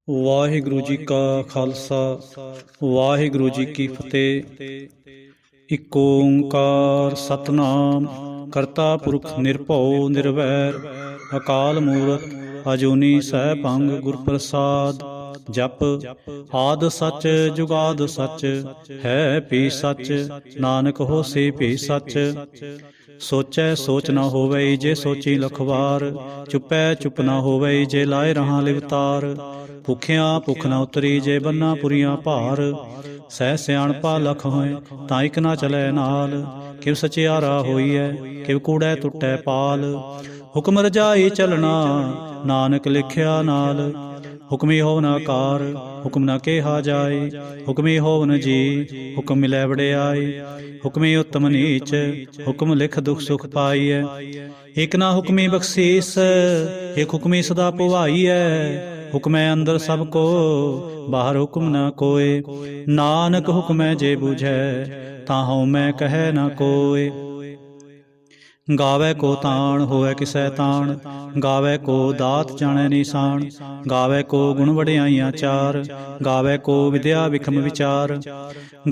ਵਾਹਿਗੁਰੂ ਜੀ ਕਾ ਖਾਲਸਾ ਵਾਹਿਗੁਰੂ ਜੀ ਕੀ ਫਤਿਹ। ਇਕ ਓੰਕਾਰ ਸਤਨਾਮ ਕਰਤਾ ਪੁਰਖ ਨਿਰਭਉ ਨਿਰਵੈਰ ਅਕਾਲ ਮੂਰਤ ਅਜੂਨੀ ਸੈਭੰ ਗੁਰ ਪ੍ਰਸਾਦ। ਜਪ ਆਦ ਸੱਚ ਜੁਗਾਦ ਸੱਚ ਹੈ ਭੀ ਸੱਚ ਨਾਨਕ ਹੋਸੀ ਭੀ ਸੱਚ। ਸੋਚੈ ਸੋਚ ਨਾ ਹੋਵਈ ਜੇ ਸੋਚੀ ਲਖਵਾਰ ਚੁੱਪੈ ਚੁੱਪ ਨਾ ਹੋਵਈ ਜੇ ਲਾਏ ਰਹਾ ਲਿਵਤਾਰ। ਭੁੱਖਿਆਂ ਭੁੱਖ ਨਾ ਉਤਰੀ ਜੇ ਬੰਨਾ ਪੁਰੀਆਂ ਭਾਰ ਸਹਿ ਸਿਆਣਪਾ ਲਖ ਹੋਏ ਤਾਂ ਇਕ ਨਾ ਚਲੈ ਨਾਲ। ਕਿਵ ਸਚਿਆਰਾ ਹੋਈਐ ਕਿਵ ਕੂੜੈ ਟੁੱਟੈ ਪਾਲ ਹੁਕਮ ਰਜਾਈ ਚਲਣਾ ਨਾਨਕ ਲਿਖਿਆ ਨਾਲ। ਹੁਕਮੀ ਹੋਵਨ ਆਕਾਰ ਹੁਕਮ ਨਾ ਕਿਹਾ ਜਾਏ ਹੁਕਮੀ ਹੋਵਨ ਜੀ ਹੁਕਮ ਮਿਲੈ ਵਡਿਆਈ। ਹੁਕਮੀ ਉਤਮ ਨੀਚ ਹੁਕਮ ਲਿਖ ਦੁਖ ਸੁਖ ਪਾਈਐ ਇਕ ਨਾ ਹੁਕਮੀ ਬਖਸ਼ੀਸ ਇਕ ਹੁਕਮੀ ਸਦਾ ਭੁਵਾਈਐ। ਹੁਕਮੈ ਅੰਦਰ ਸਭ ਕੋ ਬਾਹਰ ਹੁਕਮ ਨਾ ਕੋਏ ਨਾਨਕ ਹੁਕਮੈ ਜੇ ਬੁਝੈ ਤਾਂ ਹਉ ਮੈਂ ਕਹੈ ਨਾ ਕੋਏ। ਗਾਵੈ ਕੋ ਤਾਣ ਹੋਵੈ ਕਿਸੈ ਤਾਣ ਗਾਵੈ ਕੋ ਦਾਤ ਜਾਣੈ ਨਿਸ਼ਾਨ। ਗਾਵੈ ਕੋ ਗੁਣ ਵਡਿਆਈਆਂ ਚਾਰ ਗਾਵੈ ਕੋ ਵਿਦਿਆ ਵਿਖਮ ਵਿਚਾਰ।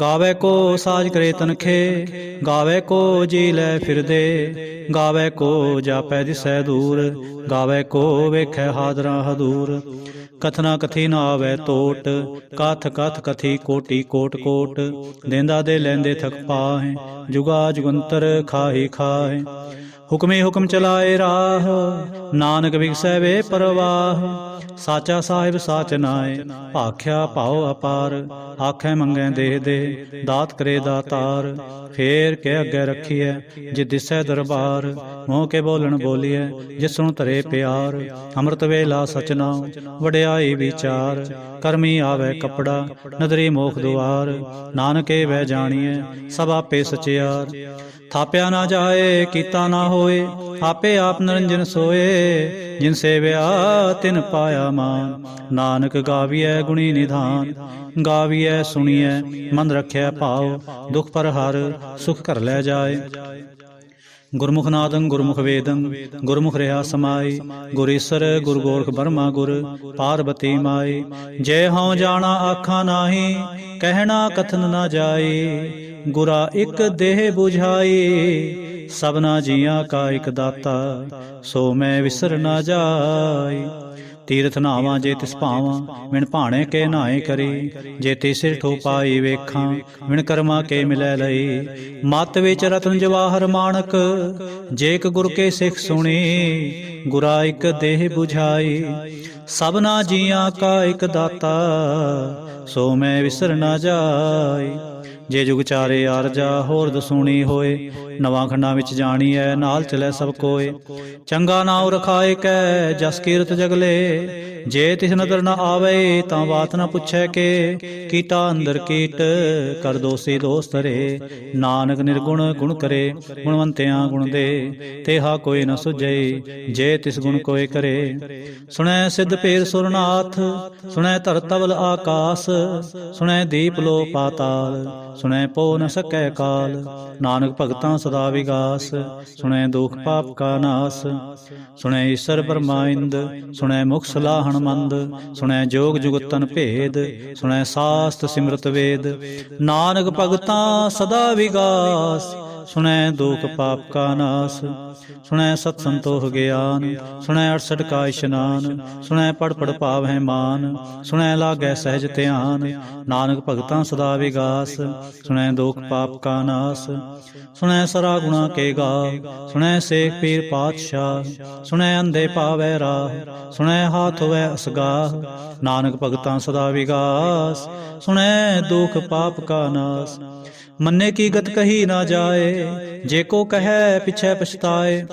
ਗਾਵੈ ਕੋ ਸਾਜ ਕਰੇ ਤਨਖੇ ਗਾਵੈ ਕੋ ਜੀ ਲੈ ਫਿਰਦੇ। ਗਾਵੈ ਕੋ ਜਾਪੈ ਦਿਸੈ ਦੂਰ ਗਾਵੈ ਕੋ ਵੇਖੈ ਹਾਦਰਾ ਹਦੂਰ। ਕਥਨਾ ਕਥੀ ਨਾ ਆਵੈ ਟੋਟ ਕਥ ਕਥ ਕਥੀ ਕੋਟੀ ਕੋਟ ਕੋਟ। ਦੇਂਦਾ ਦੇ ਲੈਂਦੇ ਥਕ ਪਾਹੇ ਜੁਗਾ ਜੁਗੰਤਰ ਖਾਹੀ ਖਾਹੇ। ਹੁਕਮੇ ਹੁਕਮ ਚਲਾਏ ਰਾਹ ਨਾਨਕ ਵਿਗਸੈ ਵੇ ਪਰਵਾਹ। ਸਾਚਾ ਸਾਹਿਬ ਸਾਚ ਨਾਏ ਭਾਖਿਆ ਭਾਉ ਅਪਾਰ। ਆਖੈ ਮੰਗੈ ਦੇਹ ਦੇ ਦਾਤ ਕਰੇ ਦਾਤਾਰ। ਫੇਰ ਕੇ ਅੱਗੇ ਰੱਖੀਐ ਜੇ ਦਿਸੈ ਦਰਬਾਰ। ਮੋਹ ਕੇ ਬੋਲਣ ਬੋਲੀਐ ਜੇ ਸੁਣ ਧਰੇ ਪਿਆਰ। ਅੰਮ੍ਰਿਤ ਵੇਲਾ ਸਚ ਨਾਉ ਵਡਿਆਈ ਵਿਚਾਰ। ਕਰਮੀ ਆਵੈ ਕਪੜਾ ਨਦਰੀ ਮੋਖ ਦੁਆਰ। ਨਾਨਕੇ ਵੈ ਜਾਣੀਐ ਸਭ ਆਪੇ ਸਚਿਆਰ। ਥਾਪਿਆ ਨਾ ਜਾਏ ਕੀਤਾ ਨਾ ਹੋਏ ਆਪੇ ਆਪ ਨਿਰੰਜਨ ਸੋਏ। ਜਿਨ ਸੇਵਿਆ ਤਿਨ ਪਾਇਆ ਮਾਨ ਨਾਨਕ ਗਾਵੀਐ ਗੁਣੀ ਨਿਧਾਨ। ਗਾਵੀਐ ਸੁਣੀਐ ਮਨ ਰਖਿਆ ਭਾਉ ਦੁਖ ਪਰ ਹਰ ਸੁਖ ਘਰ ਲੈ ਜਾਏ। ਗੁਰਮੁਖ ਨਾਦੰ ਗੁਰਮੁਖ ਵੇਦੰ ਗੁਰਮੁਖ ਰਿਹਾ ਸਮਾਈ। ਗੁਰ ਈਸਰ ਗੁਰ ਗੋਰਖ ਬਰਮਾ ਗੁਰ ਪਾਰਬਤੀ ਮਾਈ। ਜੇ ਹਉ ਜਾਣਾ ਆਖਾਂ ਨਾਹੀ ਕਹਿਣਾ ਕਥਨ ਨਾ ਜਾਈ। ਗੁਰਾ ਇਕ ਦੇਹ ਬੁਝਾਈ ਸਭਨਾ ਜੀਆਂ ਕਾ ਇਕ ਦਾਤਾ ਸੋ ਮੈਂ ਵਿਸਰ ਨਾ ਜਾਈ। ਤੀਰਥ ਨਾਵਾਂ ਜੇ ਤਿਸ ਭਾਵਾਂ ਵਿਣ ਭਾਣੇ ਕੇ ਨਾਏ ਕਰੀ। ਜੇ ਤਿਸਿਰ ਠੋ ਪਾਈ ਵੇਖਾਂ ਵਿਣ ਕਰਮਾ ਕੇ ਮਿਲੈ ਲਈ। ਮਤ ਵਿੱਚ ਰਤਨ ਜਵਾਹਰ ਮਾਣਕ ਜੇ ਇਕ ਗੁਰ ਕੇ ਸਿੱਖ ਸੁਣੀ। ਗੁਰਾ ਇਕ ਦੇਹ ਬੁਝਾਈ ਸਭਨਾ ਜੀਆਂ ਕਾ ਇਕ ਦਾਤਾ ਸੋ ਮੈਂ ਵਿਸਰ ਨਾ ਜਾਈ। ਜੇ ਜੁਗ ਚਾਰੇ ਆਰਜਾ ਹੋਰ ਦਸੂਣੀ ਹੋਏ ਨਵਾਂ ਖੰਡਾਂ ਵਿੱਚ ਜਾਣੀਐ ਨਾਲ ਚਲੈ ਸਭ ਕੋਏ। ਚੰਗਾ ਨਾਉ ਰਖਾਏ ਕੈ ਜਸ ਕੀਰਤ ਜਗਲੇ। ਜੇ ਤਿਸ ਨਦਰ ਨਾ ਆਵੇ ਤਾਂ ਬਾਤ ਨਾ ਪੁੱਛੈ ਕੇ। ਕੀਤਾ ਅੰਦਰ ਕੀਟ ਕਰ ਦੋਸੀ ਦੋਸ ਧਰੇ। ਨਾਨਕ ਨਿਰਗੁਣ ਗੁਣ ਕਰੇ ਗੁਣਵੰਤਿਆਂ ਗੁਣ ਦੇ। ਤੇਹਾ ਕੋਈ ਨ ਸੁਝਈ ਜੇ ਤਿਸ ਗੁਣ ਕੋਇ ਕਰੇ। ਸੁਣੈ ਸਿੱਧ ਪੀਰ ਸੁਰਨਾਥ ਸੁਣੈ ਧਰ ਤਵਲ ਆਕਾਸ। ਸੁਣੈ ਦੀਪ ਲੋ ਪਾਤਾਲ ਸੁਣੈ ਪੋ ਨ ਸਕੈ ਕਾਲ। ਨਾਨਕ ਭਗਤਾਂ ਸਦਾ ਵਿਗਾਸ ਸੁਣੈ ਦੁਖ ਪਾਪ ਕਾ ਨਾਸ। ਸੁਣੈ ਈਸਰ ਬਰਮਾ ਇੰਦ ਸੁਣੈ ਮੁਖ ਸਲਾਹਣ ਮੰਦ। ਸੁਣੈ ਜੋਗ ਜੁਗਤਨ ਭੇਦ ਸੁਣੈ ਸਾਸਤ ਸਿਮਰਤ ਵੇਦ। ਨਾਨਕ ਭਗਤਾਂ ਸਦਾ ਵਿਗਾਸ ਸੁਣੈ ਦੁਖ ਪਾਪ ਕਾ ਨਾਸ। ਸੁਣੈ ਸਤ ਸੰਤੋਖ ਗਿਆਨ ਸੁਣੈ 68 ਕਾ ਇਸ਼ਨਾਨ। ਸੁਣੈ ਪੜ ਪੜ ਭਾਵਹਿ ਮਾਨ ਸੁਣੈ ਲਾਗੈ ਸਹਿਜ ਧਿਆਨ। ਨਾਨਕ ਭਗਤਾਂ ਸਦਾ ਵਿਗਾਸ ਸੁਣੈ ਦੁਖ ਪਾਪ ਕਾ ਨਾਸ। ਸੁਣੈ ਸਰਾ ਗੁਣਾ ਕੇ ਗਾ ਸੁਣੈ ਸੇਖ ਪੀਰ ਪਾਤਸ਼ਾਹ। ਸੁਣੈ ਅੰਧੇ ਪਾਵੈ ਰਾਹ ਸੁਣੈ ਹਾਥ ਹੋਵੈ ਅਸਗਾਹ। ਨਾਨਕ ਭਗਤਾਂ ਸਦਾ ਵਿਗਾਸ ਸੁਣੈ ਦੁਖ ਪਾਪ ਕਾ ਨਾਸ। ਮੰਨੇ ਕੀ ਗਤ ਕਹੀ ਨਾ ਜਾਏ ਜੇ ਕੋ ਕਹੈ ਪਿਛੈ ਪਛਤਾਏ।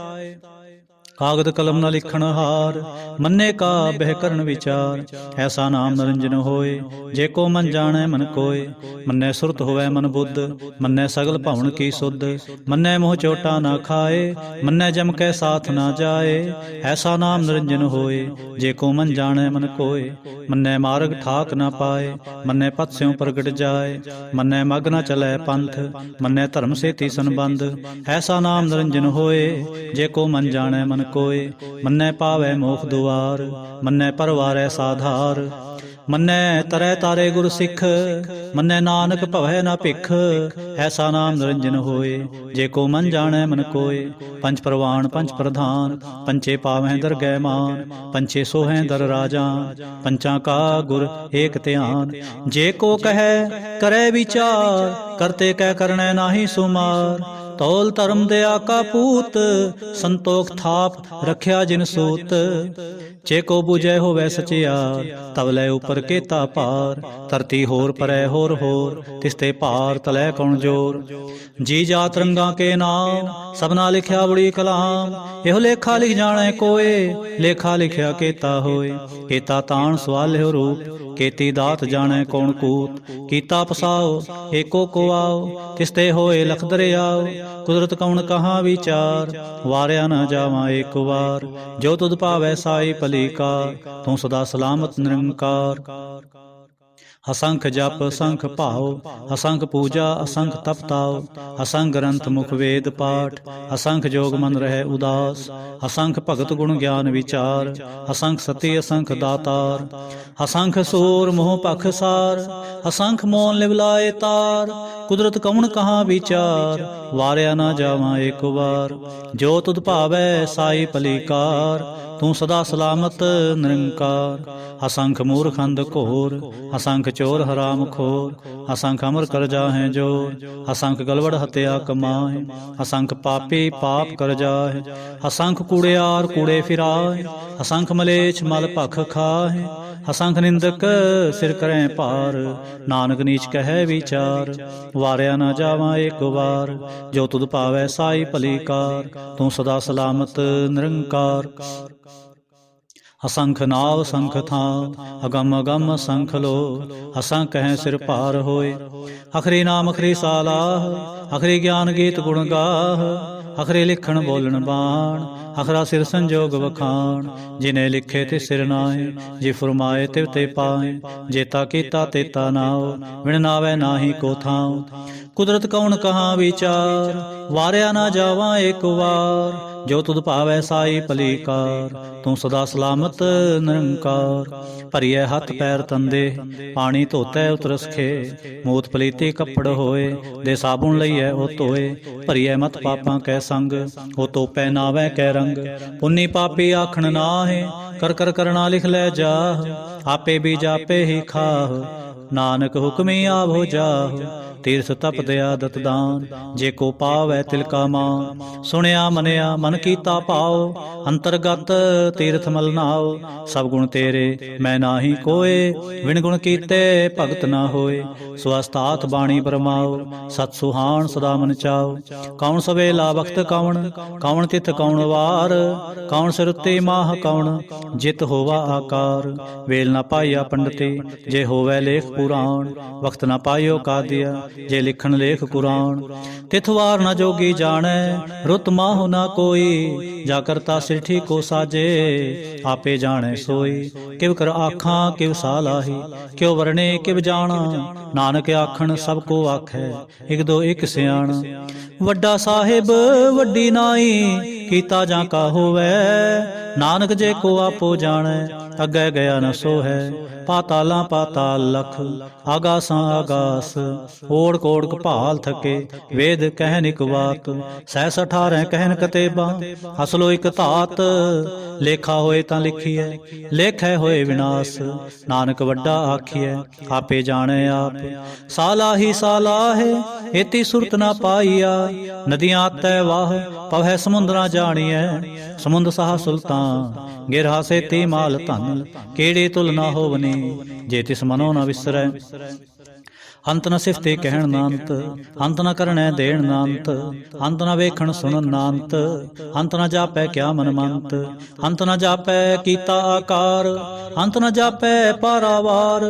ਕਾਗਦ ਕਲਮ ਨਾ ਲਿਖਣ ਹਾਰ ਮੰਨੇ ਕਾ ਬਹਿ ਕਰਨ ਵਿਚਾਰ। ਐਸਾ ਨਾਮ ਨਿਰੰਜਨ ਹੋਏ ਜੇ ਕੋ ਮਨ ਜਾਣੈ ਮਨ ਕੋਏ। ਮੰਨੈ ਸੁਰਤ ਹੋਵੈ ਮਨ ਬੁੱਧ ਮੰਨੈ ਸਗਲ ਭਵਨ ਕੀ ਸੁਧ। ਮੰਨੈ ਮੋਹ ਚੋਟਾ ਨਾ ਖਾਏ ਮੰਨੈ ਜਮ ਕੈ ਸਾਥ ਨਾ ਜਾਏ। ਐਸਾ ਨਾਮ ਨਿਰੰਜਨ ਹੋਏ ਜੇ ਕੋ ਮਨ ਜਾਣੈ ਮਨ ਕੋਏ। ਮੰਨੈ ਮਾਰਗ ਠਾਕ ਨਾ ਪਾਏ ਮੰਨੈ ਪਥ ਸਿਉ ਪ੍ਰਗਟ ਜਾਏ। ਮੰਨੈ ਮਗ ਨਾ ਚਲੈ ਪੰਥ ਮੰਨੈ ਧਰਮ ਸੇਤੀ ਸੰਬੰਧ। ਐਸਾ ਨਾਮ ਨਿਰੰਜਨ ਹੋਏ ਜੇ ਕੋ ਮਨ ਜਾਣੈ ਮਨ ਕੋਏ। ਮੰਨੈ ਪਾਵੈ ਮੋਖ ਦੁਆਰ ਮੰਨੈ ਪਰਵਾਰੈ ਸਾਧਾਰ। ਮੰਨੈ ਤਰੈ ਤਾਰੇ ਗੁਰ ਸਿੱਖ, ਮੰਨੈ ਨਾਨਕ ਭਵੈ ਨਾ ਭਿਖ। ਐਸਾ ਨਾਮ ਨਿਰੰਜਨ ਹੋਏ, ਜੇ ਕੋ ਮਨ ਜਾਣੈ ਮਨ ਕੋਏ। ਪੰਚ ਪ੍ਰਵਾਣ ਪੰਚ ਪ੍ਰਧਾਨ, ਪੰਚੇ ਪਾਵਹਿ ਦਰਗਹਿ ਮਾਨ। ਪੰਚੇ ਸੋਹੈ ਦਰ ਰਾਜਾਨ, ਪੰਚਾਂ ਕਾ ਗੁਰ ਏਕ ਧਿਆਨ। ਜੇ ਕੋ ਕਹੈ ਕਰੈ ਵਿਚਾਰ, ਕਰਤੇ ਕੈ ਕਰਣੈ ਨਾਹੀ ਸੁਮਾਰ। ਤੌਲ ਧਰਮ ਦਇਆ ਕਾ ਪੂਤ, ਸੰਤੋਖ ਥਾਪ ਰਖਿਆ ਜਿਨ ਸੂਤ। ਜੇ ਕੋ ਬੁਝੈ ਹੋਵੈ ਸਚਿਆਰ, ਤਵ ਲੈ ਉਪਰ ਕੇਤਾ ਭਾਰ। ਧਰਤੀ ਹੋਰ ਪਰੈ ਹੋਰ ਹੋਰ, ਤਿਸਤੇ ਭਾਰ ਤਲੈ ਕੌਣ ਜੋਰ। ਜੀ ਜਾਤ ਰੰਗਾਂ ਕੇ ਨਾਮ, ਸਭਨਾ ਲਿਖਿਆ ਬੜੀ ਕਲਾਮ। ਇਹੋ ਲੇਖਾ ਲਿਖ ਜਾਣੈ ਕੋਏ, ਲੇਖਾ ਲਿਖਿਆ ਕੇਤਾ ਹੋਏ। ਕੇਤਾ ਤਾਣ ਸਵਾਲਿਓ ਰੂਪ, ਕੀਤੀ ਦਾਤ ਜਾਣੈ ਕੌਣ ਕੂਤ। ਕੀਤਾ ਪਸਾਓ ਏਕੋ ਕੋ ਆਓ, ਤਿਸਤੇ ਹੋਏ ਲਖ ਦਰਿਆਓ। ਕੁਦਰਤ ਕੌਣ ਕਹਾਂ ਵਿਚਾਰ, ਵਾਰਿਆ ਨਾ ਜਾਵਾਂ ਏਕ ਵਾਰ। ਜੋ ਤੁਧ ਭਾਵੈ ਸਾਈ ਭਲੀ ਕਾਰ, ਤੂੰ ਸਦਾ ਸਲਾਮਤ ਨਿਰੰਕਾਰ। ਅਸੰਖ ਜਪ ਅਸੰਖ ਭਾਉ, ਅਸੰਖ ਪੂਜਾ ਅਸੰਖ ਤਪ ਤਾਉ। ਅਸੰਖ ਗ੍ਰੰਥ ਮੁਖ ਵੇਦ ਪਾਠ, ਅਸੰਖ ਜੋਗ ਮਨ ਰਹਿ ਉਦਾਸ। ਅਸੰਖ ਭਗਤ ਗੁਣ ਗਿਆਨ ਵਿਚਾਰ, ਅਸੰਖ ਸਤੀ ਅਸੰਖ ਦਾਤਾਰ। ਅਸੰਖ ਸੂਰ ਮੋਹ ਪਖਸਾਰ, ਅਸੰਖ ਮੋਨ ਲਿਵਲਾਏ ਤਾਰ। ਕੁਦਰਤ ਕੌਣ ਕਹਾਂ ਵਿਚਾਰ, ਵਾਰਿਆ ਨਾ ਜਾਵਾਂ ਏਕ ਵਾਰ। ਜੋ ਤੁਧ ਭਾਵੈ ਸਾਈ ਭਲੀ ਕਾਰ, ਤੂੰ ਸਦਾ ਸਲਾਮਤ ਨਿਰੰਕਾਰ। ਅਸੰਖ ਮੂਰਖ ਅੰਧ ਘੋਰ, ਅਸੰਖ ਚੋਰ ਹਰਾਮ ਖੋਰ। ਅਸੰਖ ਅਮਰ ਕਰ ਜਾਹੇ ਜੋਰ, ਅਸੰਖ ਗਲਵੜ ਹਤਿਆ ਕਮਾਏ। ਅਸੰਖ ਪਾਪੀ ਪਾਪ ਕਰ ਜਾਹੇ, ਅਸੰਖ ਕੂੜਿਆਰ ਕੂੜੇ ਫਿਰਾਏ। ਅਸੰਖ ਮਲੇਛ ਮਲ ਭਖ ਖਾਹੇ, ਅਸੰਖ ਨਿੰਦਕ ਸਿਰ ਕਰੈ ਭਾਰ। ਨਾਨਕ ਨੀਚ ਕਹੈ ਵਿਚਾਰ, ਵਾਰਿਆ ਨਾ ਜਾਵਾਂ ਏਕ ਵਾਰ। ਜੋ ਤੁਧ ਭਾਵੈ ਸਾਈ ਭਲੀ ਕਾਰ, ਤੂੰ ਸਦਾ ਸਲਾਮਤ ਨਿਰੰਕਾਰ। ਅਸੰਖ ਨਾਵ ਅਸੰਖ ਥਾਂ, ਅਗੰਮ ਅਗੰਮ ਅਸੰਖ ਲੋ। ਅਸੰਖ ਹੈ ਸਿਰ ਭਾਰ ਹੋਏ, ਅਖਰੀ ਨਾਮ ਅਖਰੀ ਸਾਲਾਹ। ਅਖਰੀ ਗਿਆਨ ਗੀਤ ਗੁਣ ਗਾਹ, ਅਖਰੇ ਲਿਖਣ ਬੋਲਣ ਬਾਣ। ਅਖਰਾ ਸਿਰ ਸੰਜੋਗ ਵਖਾਣ, ਜਿਨੇ ਲਿਖੇ ਤੇ ਸਿਰ ਨਾਏ। ਜੇ ਫਰਮਾਏ ਤਿਵ ਤੇ ਪਾਏ, ਜੇਤਾ ਕੀਤਾ ਤੇਤਾ ਨਾਉ। ਵਿਣ ਨਾਵੈ ਨਾਹੀ ਕੋ ਥਾਉ, ਕੁਦਰਤ ਕੌਣ ਕਹਾਂ ਵਿਚਾਰ। ਵਾਰਿਆ ਨਾ ਜਾਵਾਂ ਏਕ ਵਾਰ, ਜੋ ਤੁਧ ਭਾਵੈ ਸਾਈ ਭਲੀ ਕਾਰ। ਤੂੰ ਸਦਾ ਸਲਾਮਤ ਨਿਰੰਕਾਰ। ਭਰੀਐ ਹੱਥ ਪੈਰ ਤੰਦੇ, ਪਾਣੀ ਧੋਤੈ ਉਤਰਸ ਖੇ। ਮੂਤ ਪਲੀਤੀ ਕੱਪੜ ਹੋਏ, ਦੇ ਸਾਬੁਣ ਲਈਐ ਉਹ ਧੋਏ। ਭਰੀਐ ਮਤ ਪਾਪਾਂ ਕੈ ਸੰਗ, ਉਹ ਤੋਪੈ ਨਾਵੈ ਕੈ ਰੰਗ। ਪੁੰਨੀ ਪਾਪੀ ਆਖਣ ਨਾਹੇ, ਕਰ ਕਰ ਕਰਣਾ ਲਿਖ ਲੈ ਜਾਹ। ਆਪੇ ਬੀਜ ਆਪੇ ਹੀ ਖਾਹ, ਨਾਨਕ ਹੁਕਮੀ ਆਵੋ ਜਾਹ। ਤੀਰਥ ਤਪ ਦਇਆ ਦਤ ਦਾਨ, ਜੇ ਕੋ ਪਾਵੈ ਤਿਲ ਕਾ ਮਾਨ। ਸੁਣਿਆ ਮੰਨਿਆ ਮਨ ਕੀਤਾ ਭਾਉ, ਅੰਤਰਗਤ ਤੀਰਥ ਮਲ ਨਾਉ। ਸਭ ਗੁਣ ਤੇਰੇ ਮੈਂ ਨਾਹੀ ਕੋਏ, ਵਿਣ ਗੁਣ ਕੀਤੇ ਭਗਤ ਨਾ ਹੋਏ। ਸਵਸਤਾਤ ਬਾਣੀ ਬਰਮਾਉ, ਸਤ ਸੁਹਾਣ ਸਦਾ ਮਨ ਚਾਉ। ਕੌਣ ਸਵੇਲਾ ਵਖਤ ਕੌਣ, ਕੌਣ ਤਿਥ ਕੌਣ ਵਾਰ। ਕੌਣ ਸਿਰ ਉੱਤੇ ਮਾਹ ਕੌਣ, ਜਿਤ ਹੋਵਾ ਆਕਾਰ। ਵੇਲ ਨਾ ਪਾਈਆ ਪੰਡਤੀ, ਜੇ ਹੋਵੈ ਲੇਖ ਪੁਰਾਣ। ਵਖਤ ਨਾ ਪਾਇਓ ਕਾਦੀਆ, ਜੇ ਲਿਖਣ ਲੇਖ ਕੁਰਾਨ। ਤਿਥ ਵਾਰ ਨਾ ਜੋਗੀ ਜਾਣੈ, ਰੁੱਤ ਮਾਹੁ ਨਾ ਕੋਈ। ਜਾ ਕਰਤਾ ਸਿਰਠੀ ਕੋ ਸਾਜੇ, ਆਪੇ ਜਾਣੈ ਸੋਈ। ਕਿਵ ਕਰ ਆਖਾਂ ਕਿਵ ਸਾਲਾਹੀ, ਕਿਉ ਵਰਣੇ ਕਿਵ ਜਾਣਾ। ਨਾਨਕ ਆਖਣ ਸਭ ਕੋ ਆਖੈ, ਇਕ ਦੋ ਇਕ ਸਿਆਣਾ। ਵੱਡਾ ਸਾਹਿਬ ਵੱਡੀ ਨਾਈ, ਕੀਤਾ ਜਾਂ ਕਾ ਹੋਵੈ। ਨਾਨਕ ਜੇ ਕੋ ਆਪੋ ਜਾਣੈ, ਅੱਗੇ ਗਿਆ ਨ ਸੋਹੈ। ਪਾਤਾਲਾਂ ਪਾਤਾਲ ਲਖ, ਆਗਾਸਾਂ ਆਗਾਸ। ਓੜ ਕੋੜ ਕਪਾਲ ਥਕੇ, ਵੇਦ ਕਹਿਨ ਇਕ ਬਾਤ। ਸਹਿ 18 ਕਹਿਨ ਕਤੇਬਾ, ਅਸਲੋ ਇਕ ਧਾਤ। ਲੇਖਾ ਹੋਏ ਤਾਂ ਲਿਖੀਐ, ਲੇਖੈ ਹੋਏ ਵਿਨਾਸ਼। ਨਾਨਕ ਵੱਡਾ ਆਖੀਐ, ਆਪੇ ਜਾਣੈ ਆਪ। ਸਾਲਾਹੀ ਸਾਲਾਹੇ, ਏਤੀ ਸੁਰਤ ਨਾ ਪਾਈਆ। ਨਦੀਆਂ ਤੈ ਵਾਹ, ਪਵੈ ਸਮੁੰਦ ਨਾ ਜਾਣੀਐ। ਸਮੁੰਦ ਸਾਹ ਸੁਲਤਾਨ, ਗਿਰਹਾ ਸੇਤੀ ਮਾਲ ਧਨ। ਕਿਹੜੇ ਤੁਲ ਨਾ ਹੋਵਨੀ, ਜੇ ਤਿਸ ਮਨੋ ਨਾ ਵਿਸਰੈ। ਅੰਤ ਨ ਸਿਫਤੇ ਕਹਿਣ ਨਾ ਅੰਤ, ਅੰਤ ਨ ਕਰਣੈ ਦੇਣ ਨਾ ਅੰਤ। ਅੰਤ ਨ ਵੇਖਣ ਸੁਣਨ ਨਾ ਅੰਤ, ਅੰਤ ਨ ਜਾਪੈ ਕਿਆ ਮਨ ਮੰਤ। ਅੰਤ ਨ ਜਾਪੈ ਕੀਤਾ ਆਕਾਰ, ਅੰਤ ਨ ਜਾਪੈ ਪਾਰਾਵਾਰ।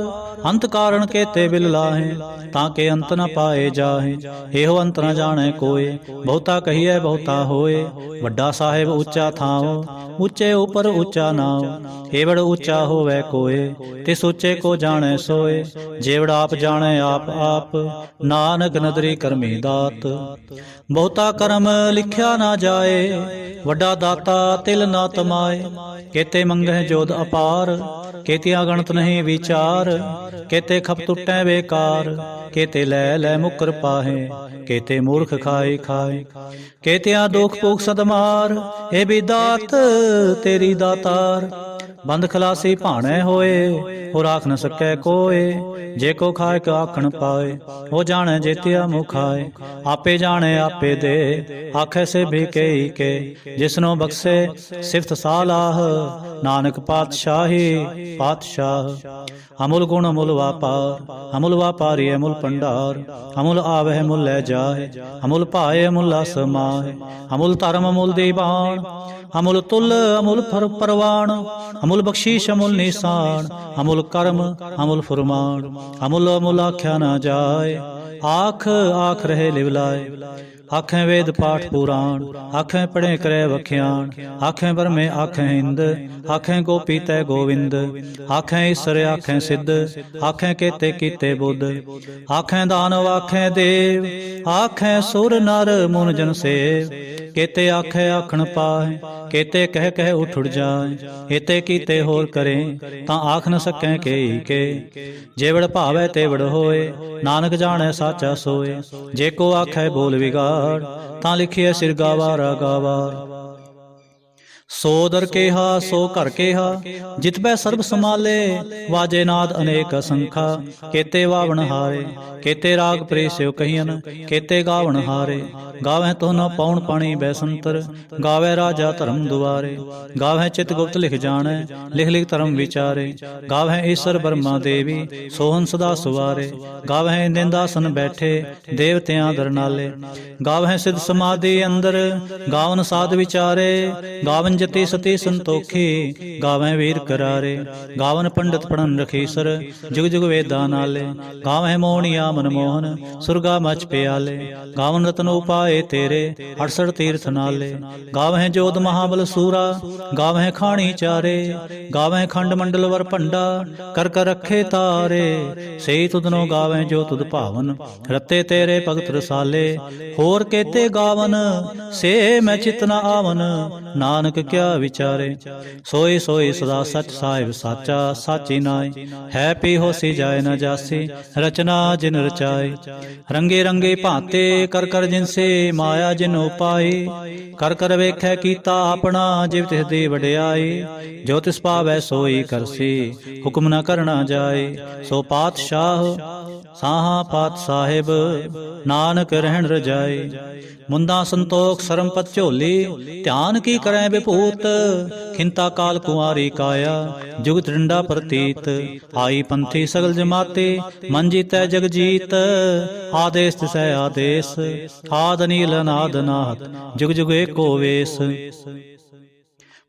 ਅੰਤ ਕਾਰਣ ਕੇਤੇ ਬਿਲ ਲਾਹੇ, ਤਾਂ ਕੇ ਅੰਤ ਨ ਪਾਏ ਜਾਹੇ। ਇਹੋ ਅੰਤ ਨ ਜਾਣੈ ਕੋਏ, ਬਹੁਤਾ ਕਹੀਐ ਬਹੁਤਾ ਹੋਏ। ਵੱਡਾ ਸਾਹਿਬ ਉੱਚਾ ਥਾਉ, ਉੱਚੇ ਉਪਰ ਉੱਚਾ ਨਾਉ। ਏਵੜ ਉੱਚਾ ਹੋਵੇ ਕੋਏ, ਤਿਸ ਉੱਚੇ ਕੋ ਜਾਣੈ ਸੋਏ। ਜੇਵੜ ਆਪ ਜਾਣੈ ਆਪ ਆਪ, ਨਾਨਕ ਨਦਰੀ ਕਰਮੀ ਦਾਤ। ਬਹੁਤਾ ਕਰਮ ਲਿਖਿਆ ਨਾ ਜਾਏ, ਵੱਡਾ ਦਾਤਾ ਤਿਲ ਨਾ ਤਮਾਏ। ਕੇਤੇ ਮੰਗਹਿ ਜੋਧ ਅਪਾਰ, ਕੇਤੀਆਂ ਗਣਤ ਨਹੀਂ ਵਿਚਾਰ। ਕੇਤੇ ਖਪ ਟੁੱਟੈ ਬੇਕਾਰ, ਕੇਤੇ ਲੈ ਲੈ ਮੁਕਰ ਪਾਹੇ। ਕੇਤੇ ਮੂਰਖ ਖਾਏ ਖਾਏ, ਕੇਤਿਆਂ ਦੁਖ ਭੁਖ ਸਦਮਾਰ। ਏ ਵੀ ਦਾਤ ਤੇਰੀ ਦਾਤਾਰ, ਬੰਦ ਖਲਾਸੀ ਭਾਣੈ ਹੋਏ। ਹੋ ਰਾਖ ਨ ਸਕੈ ਕੋਏ, ਜੇ ਕੋ ਖਾਇ ਕ ਆਖਣ ਪਾਏ। ਹੋ ਜਾਣੈ ਜੇਤਿਆ ਮੁਖਾਏ, ਆਪੇ ਜਾਣੈ ਆਪੇ ਦੇ। ਆਖੈ ਸੇ ਵੀ ਕਈ ਕੇ, ਜਿਸਨੋ ਬਖਸ਼ੇ ਸਿਫਤ ਸਾਲਾਹ। ਨਾਨਕ ਪਾਤਸ਼ਾਹੀ ਪਾਤਸ਼ਾਹ। ਅਮੁਲ ਗੁਣ ਅਮੁਲ ਵਾਪਾਰ, ਅਮੁਲ ਵਾਪਾਰੀ ਅਮੁਲ ਭੰਡਾਰ। ਅਮੁਲ ਆਵਹਿ ਮੁਲ ਲੈ ਜਾਹਿ, ਅਮੁਲ ਭਾਏ ਅਮੁਲ ਅਸਮਾਹਿ। ਅਮੁਲ ਧਰਮ ਅਮੁਲ ਦੀਵਾਨ, ਅਮੁਲ ਤੁਲ ਅਮੁਲ ਪਰਵਾਨ। ਅਮੁਲ ਬਖਸ਼ੀਸ਼ ਅਮੁਲ ਨਿਸ਼ਾਨ, ਅਮੁਲ ਕਰਮ ਅਮੁਲ ਫੁਰਮਾਨ। ਅਮੁਲ ਅਮੁਲ ਆਖਿਆ ਨਾ ਜਾਏ, ਆਖ ਆਖ ਰਹੇ ਲਿਵਲਾਏ। ਆਖੈ ਵੇਦ ਪਾਠ ਪੁਰਾਣ, ਆਖੈ ਪੜ੍ਹੇ ਕਰੈ ਵਖਿਆਣ। ਆਖੈ ਬਰਮੇ ਆਖੈ ਹਿੰਦ, ਆਖੈ ਗੋਪੀ ਤੈ ਗੋਵਿੰਦ। ਆਖੈ ਈਸਰ ਆਖੈ ਸਿੱਧ, ਆਖੈ ਕੇਤੇ ਕੀਤੇ ਬੁੱਧ। ਆਖੈ ਦਾਨਵ ਆਖੈ ਦੇਵ, ਆਖੈ ਸੁਰ ਨਰ ਮੁਨ ਜਨ ਸੇਵ। ਕੇਤੇ ਆਖੈ ਆਖਣ ਪਾਹੈ, ਕੇਤੇ ਕਹਿ ਕਹਿ ਉਠ ਉਠ ਜਾਏ। ਏਤੇ ਕੀਤੇ ਹੋਰ ਕਰੇ, ਤਾਂ ਆਖ ਨ ਸਕੈ ਕੇਈ ਕੇ। ਜੇਵੜ ਭਾਵੈ ਤੇਵੜ ਹੋਏ, ਨਾਨਕ ਜਾਣੈ ਸਾਚਾ ਸੋਏ। ਜੇ ਕੋ ਆਖੈ ਬੋਲ ਵਿਗਾੜ, ਤਾਂ ਲਿਖਿਐ ਸਿਰ ਗਾਵਾਰਾ ਗਾਵਾਰ। ਸੋ ਦਰ ਕੇਹਾ ਸੋ ਘਰ ਕੇਹਾ, ਜਿਤਬੈ ਸਰਬ ਸਮਾਲੇ। ਵਾਜੇ ਨਾਦ ਅਨੇਕ ਅਸੰਖਾ, ਕੇਤੇ ਵਾਵਣ ਹਾਰੇ। ਕੇਤੇ ਰਾਗ ਪ੍ਰੇਸਿਓ ਕਹੀਨ, ਕੇਤੇ ਗਾਵਣ ਹਾਰੇ। ਗਾਵਹਿ ਤੋ ਨ ਪਾਉਣ ਪਾਣੀ ਬੈਸੰਤਰ, ਗਾਵੈ ਰਾਜਾ ਧਰਮ ਦੁਆਰੇ। ਗਾਵਹਿ ਚਿਤ ਗੁਪਤ ਲਿਖ ਜਾਣੈ, ਲਿਖ ਲਿਖ ਧਰਮ ਵਿਚਾਰੇ। ਗਾਵਹਿ ਈਸਰ ਬਰਮਾ ਦੇਵੀ, ਸੋਹਨ ਸਦਾ ਸੁਵਾਰੇ। ਗਾਵਹਿ ਨਿੰਦਾਸਨ ਬੈਠੇ, ਦੇਵਤਿਆਂ ਦਰ ਨਾਲੇ। ਗਾਵਹਿ ਸਿਧ ਸਮਾਧੀ ਅੰਦਰ, ਗਾਵਨ ਸਾਧ ਵਿਚਾਰੇ। ਗਾਵਨ ਜਤੀ ਸਤੀ ਸੰਤੋਖੀ, ਗਾਵੈ ਵੀਰ ਕਰਾਰੇ। ਗਾਵਨ ਪੰਡਤ ਪੜਨ ਰਖੀਸਰ, ਜੁਗ ਜੁਗ ਵੇਦਾਂ ਨਾਲੇ। ਗਾਵੈ ਮੋਹਣੀਆ ਮਨਮੋਹਨ, ਸੁਰਗਾ ਮਚ ਪਿਆਲੇ। ਗਾਵਨ ਰਤਨ ਉਪਾਏ ਤੇਰੇ, 68 ਤੀਰਥ ਨਾਲੇ। ਗਾਵੈ ਜੋਧ ਮਹਾਬਲ ਸੂਰਾ, ਗਾਵੈ ਖਾਣੀ ਚਾਰੇ। ਗਾਵੈ ਖੰਡ ਮੰਡਲ ਵਰ ਭੰਡਾ, ਕਰ ਕਰ ਰਖੇ ਤਾਰੇ। ਸਈ ਤੁਧਨੋ ਗਾਵੈ ਜੋ ਤੁਧ ਭਾਵਨ, ਰਤੇ ਤੇਰੇ ਭਗਤ ਰਸਾਲੇ। ਹੋਰ ਕੇਤੇ ਗਾਵਨ, ਸੇ ਮੈਂ ਚਿਤ ਨ ਆਵਨ। ਨਾਨਕ ਕਿਆ ਵਿਚਾਰੇ, ਸੋਈ ਸੋਈ ਸਦਾ ਸਚ ਸਾਹਿਬ ਸਾਚਾ। ਸਾਚੀ ਨਾਏ ਹੈ ਪੀ ਹੋਸੀ ਜਾਏ ਨ ਜਾਸੀ, ਰਚਨਾ ਜਿਨ ਰਚਾਏ। ਰੰਗੇ ਰੰਗੇ ਭਾਂਤੇ ਕਰ ਕਰ ਜਿਨਸੇ, ਮਾਇਆ ਜਿਨ ਉਪਾਈ। ਕਰ ਕਰ ਵੇਖੈ ਕੀਤਾ ਆਪਣਾ, ਜਿਵ ਤਿਸ ਦੀ ਵਡਿਆਈ। ਜੋ ਤਿਸ ਪਾਵੈ ਸੋਈ ਕਰਸੀ, ਹੁਕਮ ਨ ਕਰਨਾ ਜਾਏ। ਸੋ ਪਾਤਸ਼ਾਹ ਸਾਹਾ ਪਾਤ ਸਾਹਿਬ, ਨਾਨਕ ਰਹਿਣ ਰਜਾਈ। ਮੁੰਦਾ ਸੰਤੋਖ ਸਰਮਪਤ ਝੋਲੀ, ਧਿਆਨ ਕੀ ਕਰੈ ਵਿਭੂਤ। ਖਿੰਤਾ ਕਾਲ ਕੁਆਰੀ ਕਾਇਆ, ਜੁਗ ਤ੍ਰਿੰਡਾ ਪ੍ਰਤੀਤ। ਆਈ ਪੰਥੀ ਸਗਲ ਜਮਾਤੇ, ਮਨ ਜੀਤੈ ਜਗ ਜੀਤ। ਆਦੇਸ ਤਿਸੈ ਆਦੇਸ, ਆਦ ਨੀਲ ਅਨਾਦ ਅਨਾਹਤ। ਜੁਗ ਜੁਗ ਏਕੋ ਵੇਸ।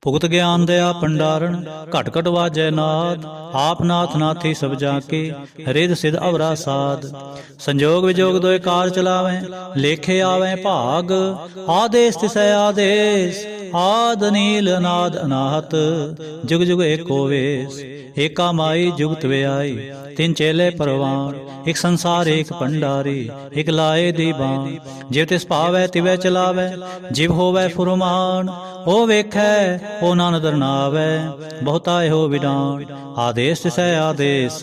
ਭੁਗਤ ਗਿਆਨ ਦਇਆ ਭੰਡਾਰਨ, ਘਟ ਘਟ ਵਾਜੈ ਨਾਦ। ਆਪ ਨਾਥ ਨਾਥੀ ਸਭ ਜਾ ਕੇ, ਰਿਦ ਸਿਧ ਅਵਰਾ ਸਾਧ। ਸੰਜੋਗ ਵਿਜੋਗ ਦੋਇ ਕਾਰ ਚਲਾਵੈ, ਲੇਖੇ ਆਵੈ ਭਾਗ। ਆਦੇਸ ਤਿਸੈ ਆਦੇਸ, ਆਦ ਨੀਲ ਅਨਾਦ ਅਨਾਹਤ। ਜੁਗ ਜੁਗ ਏਕੋ ਵੇਸ। ਏਕਾ ਮਾਈ ਜੁਗਤ ਵਿਆਈ, ਤਿੰਨ ਚੇਲੇ ਪਰਵਾਨ। ਇਕ ਸੰਸਾਰ ਏਕ ਭੰਡਾਰੀ, ਇਕ ਲਾਏ ਦੀ ਬਾਣ। ਜਿਵ ਤਿਸ ਭਾਵੈ ਤਿਵੈ ਚਲਾਵੈ, ਜਿਵ ਹੋਵੈ ਫੁਰਮਾਨ। ਉਹ ਵੇਖੈ ਉਹ ਨਾ ਨਦਰ ਨਾ ਆਵੈ, ਬਹੁਤਾ ਇਹੋ ਵਿਡਾਣ। ਆਦੇਸ ਤਿਸੈ ਆਦੇਸ,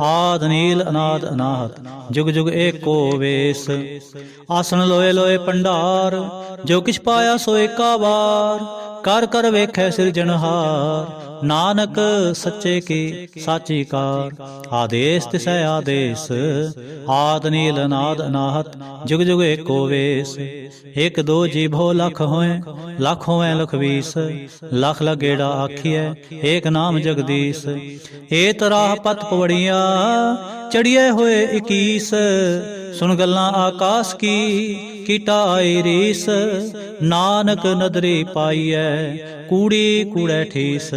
ਆਦ ਨੀਲ ਅਨਾਦ ਅਨਾਹਤ। ਜੁਗ ਜੁਗ ਏਕੋ ਵੇਸ। ਆਸਣ ਲੋਏ ਲੋਏ ਭੰਡਾਰ, ਜੋ ਕਿਛ ਪਾਇਆ ਸੋ ਏਕਾ ਵਾਰ। ਕਰ ਕਰ ਵੇਖੈ ਸਿਰਜਣਹਾਰ, ਨਾਨਕ ਸੱਚੇ ਕੀ ਸਾਚੀ ਕਾਰ। ਆਦੇਸ ਤਿਸੈ ਆਦੇਸ, ਆਦ ਨੀਲ ਅਨਾਦ ਅਨਾਹਤ। ਜੁਗ ਜੁਗ ਏਕੋ ਵੇਸ। ਇਕ ਦੋ ਜੀਭੋ ਲਖ ਹੋਏ, ਲਖ ਹੋਏ ਲਖ ਵੀਸ। ਲਖ ਲਗੇੜਾ ਆਖੀਐ, ਏਕ ਨਾਮ ਜਗਦੀਸ਼। ਏ ਤਰਾਹ ਪਤ ਪਵੜੀਆਂ, ਚੜੀਏ ਹੋਏ 21। ਸੁਣ ਗੱਲਾਂ ਆਕਾਸ ਕੀ, ਕੀਟਾ ਆਈ ਰੀਸ। ਨਾਨਕ ਨਦਰੀ ਪਾਈਐ, ਕੂੜੀ ਕੂੜੈ ਠੀਸ।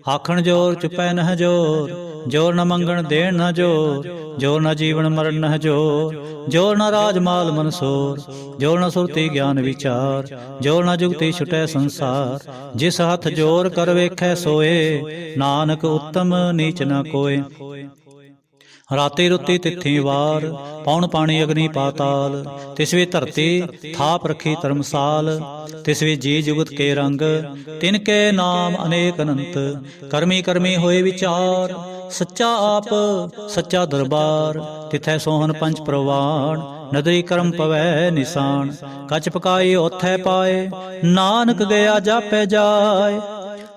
ਆਖਣ ਜੋਰ ਚੁਪੈ ਨਹ ਜੋਰ, जोर न मंगण देण न जोर, जोर न जीवन मरण न जोर, जोर न राज माल मनसोर, जोर न सुरति ज्ञान विचार, जोर न जुगति छुटै संसार। जिस हथ जोर कर वेखै सोए, नानक उत्तम नीच न कोय। राती रुती तिथि वार, पौन पानी अग्नि पाताल, तिसवी धरती थाप रखी धर्मसाल। तिसवी जी जुगत के रंग, तिनके नाम अनेक अनंत। करमी करमी होए विचार, सच्चा आप सच्चा दरबार। तिथै सोहन पंच प्रवाण, नदरी करम पवै निशान। कच पकाई ओथै पाए, नानक गया जापै जाय।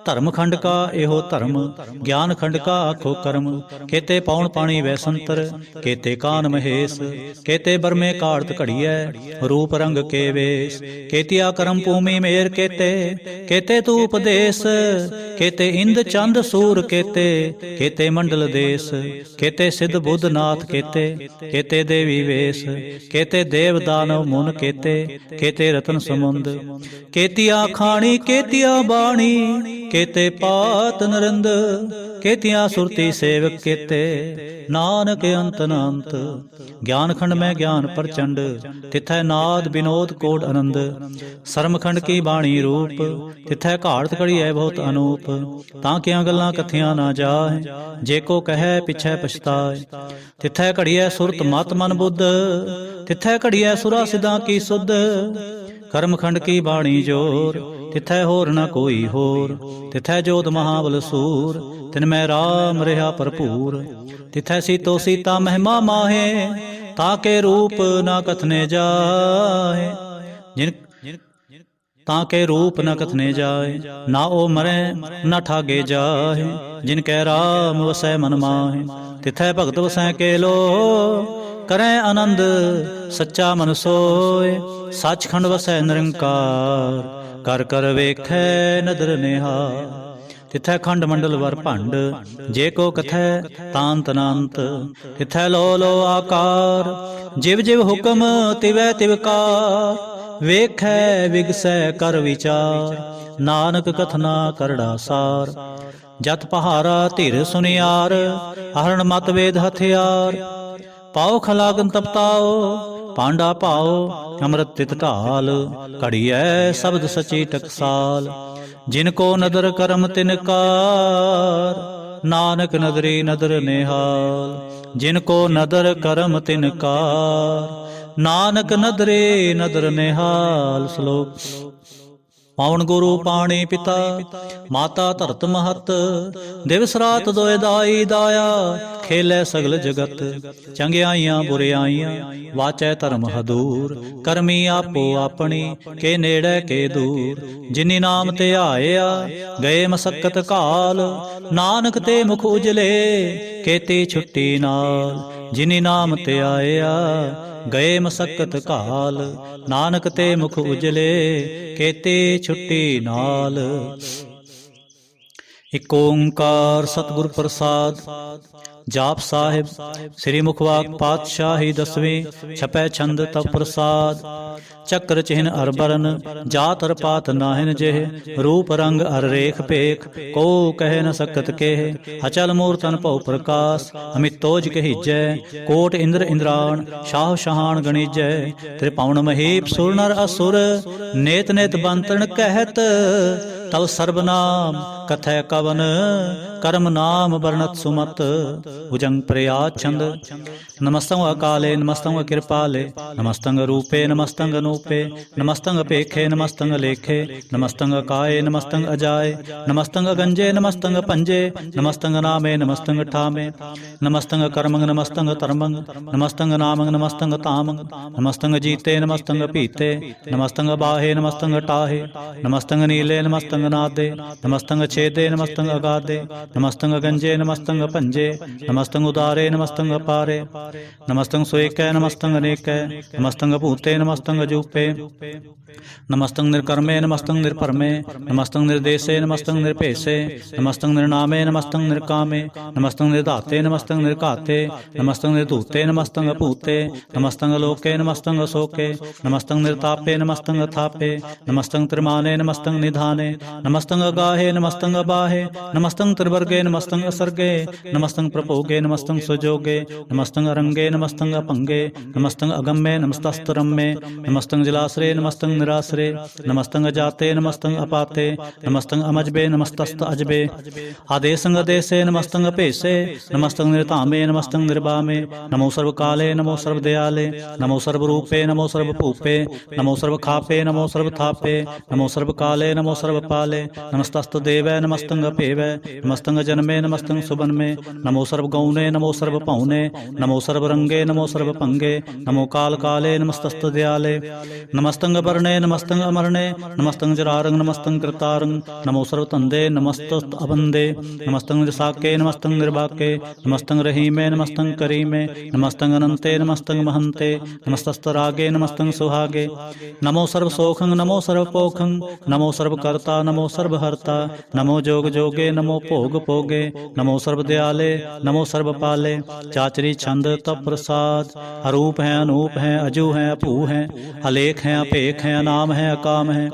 धर्म खंड का एहो धर्म, ज्ञान खंड का आखो कर्म। केते पौन पानी वै संतर, केते कान महेश। केते बरमे काड़त घड़ियै, रूप रंग के वेश। केतिया करम भूमि मेर केते, केते तू उपदेश। केते इंद चंद सूर केते, केते मंडल देश। केते सिद्ध बुद्ध नाथ केते, केते देवी वेश। केते देव दानव मुन केते, केते रतन समुंद। केतिया खाणी केतिया बाणी, केते पात नरंद। केतिया सुरती सेवक केते, नानक अंत न अंत। ज्ञान खंड में ज्ञान प्रचंड, तिथै नाद विनोद कोड आनंद। सरम खंड की बाणी रूप, तिथै घाड़त घड़ियै बहुत अनूप। तांकियां गल्लां कथियां ना जाए, जे को कहे पिछै पछताए। तिथै घड़ियै सुरत मत मन बुद्ध, तिथै घड़ियै सुरा सिद्धां की सुध। कर्म खंड की बाणी जोर, तिथै होर न कोई होर। तिथै जोत महाबल सूर, तिन मैं राम रहा भरपूर। तिथै सीतो सीता महिमा माहे, ताके रूप न कथने जाए। जिन ताके रूप न कथने जाए, ना ओ मरे न ठागे जाए। जिनकै राम वसै मन माहे, तिथै भगत वसै के लो। करें आनंद सच्चा मन सोए, सचखंड वसै निरंकार। कर कर वेखै नदर निहार। तिथै खंड मंडल वर भंड, जे को कथै तांत अनंत। तिथै लो लो आकार, जिव जिव हुक्म तिवै तिवकार। वेखै विगसै कर विचार, नानक कथना करड़ा सार। जत पहारा धीर सुनियार, हरण मत वेद हथियार। पाओ खलागन तपताओ, पांडा पाओ अमृत तित ढाल। घड़ियै शब्द सची टकसाल, जिनको नदर करम तिनकार। नानक नदरी नदर निहाल, जिनको नदर करम तिनकार। नानक नदरे नदर निहाल। श्लोक। पावन गुरु पाणी पिता, माता धरत महत। दिवस रात दोए दाई दाया, खेलै सगल जगत। चंगियाइयां बुरियाइयां, वाचै धर्म हदूर। करमी आपो आपनी, के नेड़े के दूर। जिनी नाम ते आया, गए मसक्कत काल। नानक ते मुख उजले, केती छुट्टी नाल। जिनी नाम ते आया, गए मसक्कत काल। नानक ते मुख उजले, केते छुट्टी नाल। इक ओंकार सतगुर प्रसाद। जाप साहिब। श्री मुखवाक पातशाही 10वीं। छपै छंद तप प्रसाद। चक्र चिन्ह अर बरन, जात अर पात नाहिन जेह। रूप रंग अर रेख पेख, को कह न सकत केह। अचल मूर्तन भव प्रकाश, अमितोज कहीजै। कोट इंद्र इंद्राण, शाह शहान गणिजै। त्रिपावन महीप सुर नर असुर, नेत नेत बंतन कहत। तव सर्वनाम कथै कवन, कर्म नाम वर्णत सुमत। भुजंग प्रयाग छंद। नमस्तंग अकाले नमस्तंग कृपाले, नमस्तंग रूपे नमस्तंग अनूपे। नमस्तंग पेखे नमस्तंग लेखे, नमस्तंग काये नमस्तंग अजाय। नमस्तंग गंजे नमस्तंग पंजे, नमस्तंग नामे नमस्तंग ठामे। नमस्तंग कर्मंग नमस्तंग धर्मंग, नमस्तंग नामंग नमस्तंग तामंग। नमस्तंग जीते नमस्तंग पीते, नमस्तंग बाहे नमस्तंग टाहे। नमस्तंग नीले नमस्तंग नादे, नमस्तंग छेदे नमस्तंग अगाधे। नमस्तंग गंजे नमस्तंग पंजे, नमस्तंग उदारे नमस्तंग अपारे। नमस्तंग सुएकै नमस्तंग अनेकै, नमस्तंग भूते नमस्तंग जूपे। नमस्तंग निर्कर्मे नमस्तंग निर्भरमे, नमस्तंग निर्देशे नमस्तंग निर्भेशे। नमस्तंग निर्नामे नमस्तंग निर्कामे, नमस्तंग निर्धाते नमस्तंग निर्घाते। नमस्तंग निर्धूते नमस्तंग अभूते, नमस्तंग लोके नमस्तंग अशोके। नमस्तंग निर्तापे नमस्तंग अथापे, नमस्तंग त्रिमाने नमस्तंग निधाने। नमस्तंग अगाहे नमस्तंग अबाहे, नमस्तंग त्रिवर त्रिवर्गे नमस्तं असर्गे नमस्तं प्रभोगे नमस्तं सुजोगे नमस्तं अरंगे नमस्तं अभंगे नमस्तं अगम्ये नमस्तस्तरम्ये नमस्तं जलाश्रे नमस्तं निराश्रे नमस्तं अजाते नमस्तं अपाते नमस्तं अमजबे नमस्तस्त अजबे आदेशं अदेशे नमस्तं अपेशे नमस्तं निर्तामे नमस्तं निर्वामे नमो सर्वकाले नमो सर्वदयाले नमो सर्वरूपे नमो सर्वभूपे नमो सर्वखापे नमो सर्वथापे नमो सर्वकाले नमो सर्वपाले नमस्तस्तु देवै नमस्तं अपेवै नमस्तं अजन्मे नमस्तं सुबन्मे नमो सर्वगौणे नमो सर्वपौने नमो सर्वरंगे नमो सर्वपंगे नमो काल काले नमस्तस्तु दयाले नमस्तं अपर्णे नमस्तं अमरणे नमस्तं जरारंग नमस्तं कृतारंग नमो सर्वतंदे नमस्तस्त अबंदे नमस्तं साके नमस्तं निर्वाके नमस्तं रहीमे नमस्तं करीमे नमस्तं अनंते नमस्तं महंते नमस्तस्तरागे नमस्तं सुहागे नमो सर्वसोखं नमो सर्वपोखं नमो सर्वकर्ता नमो सर्वहर्ता नमो जोग जोगे नमो भोग भोगे नमो सर्वदयाले नमो सर्वपाले चाचरी छंद तप प्रसाद अरूप है अनूप है अजू है अभू है अलेख है अपेख है अनाम है अकाम है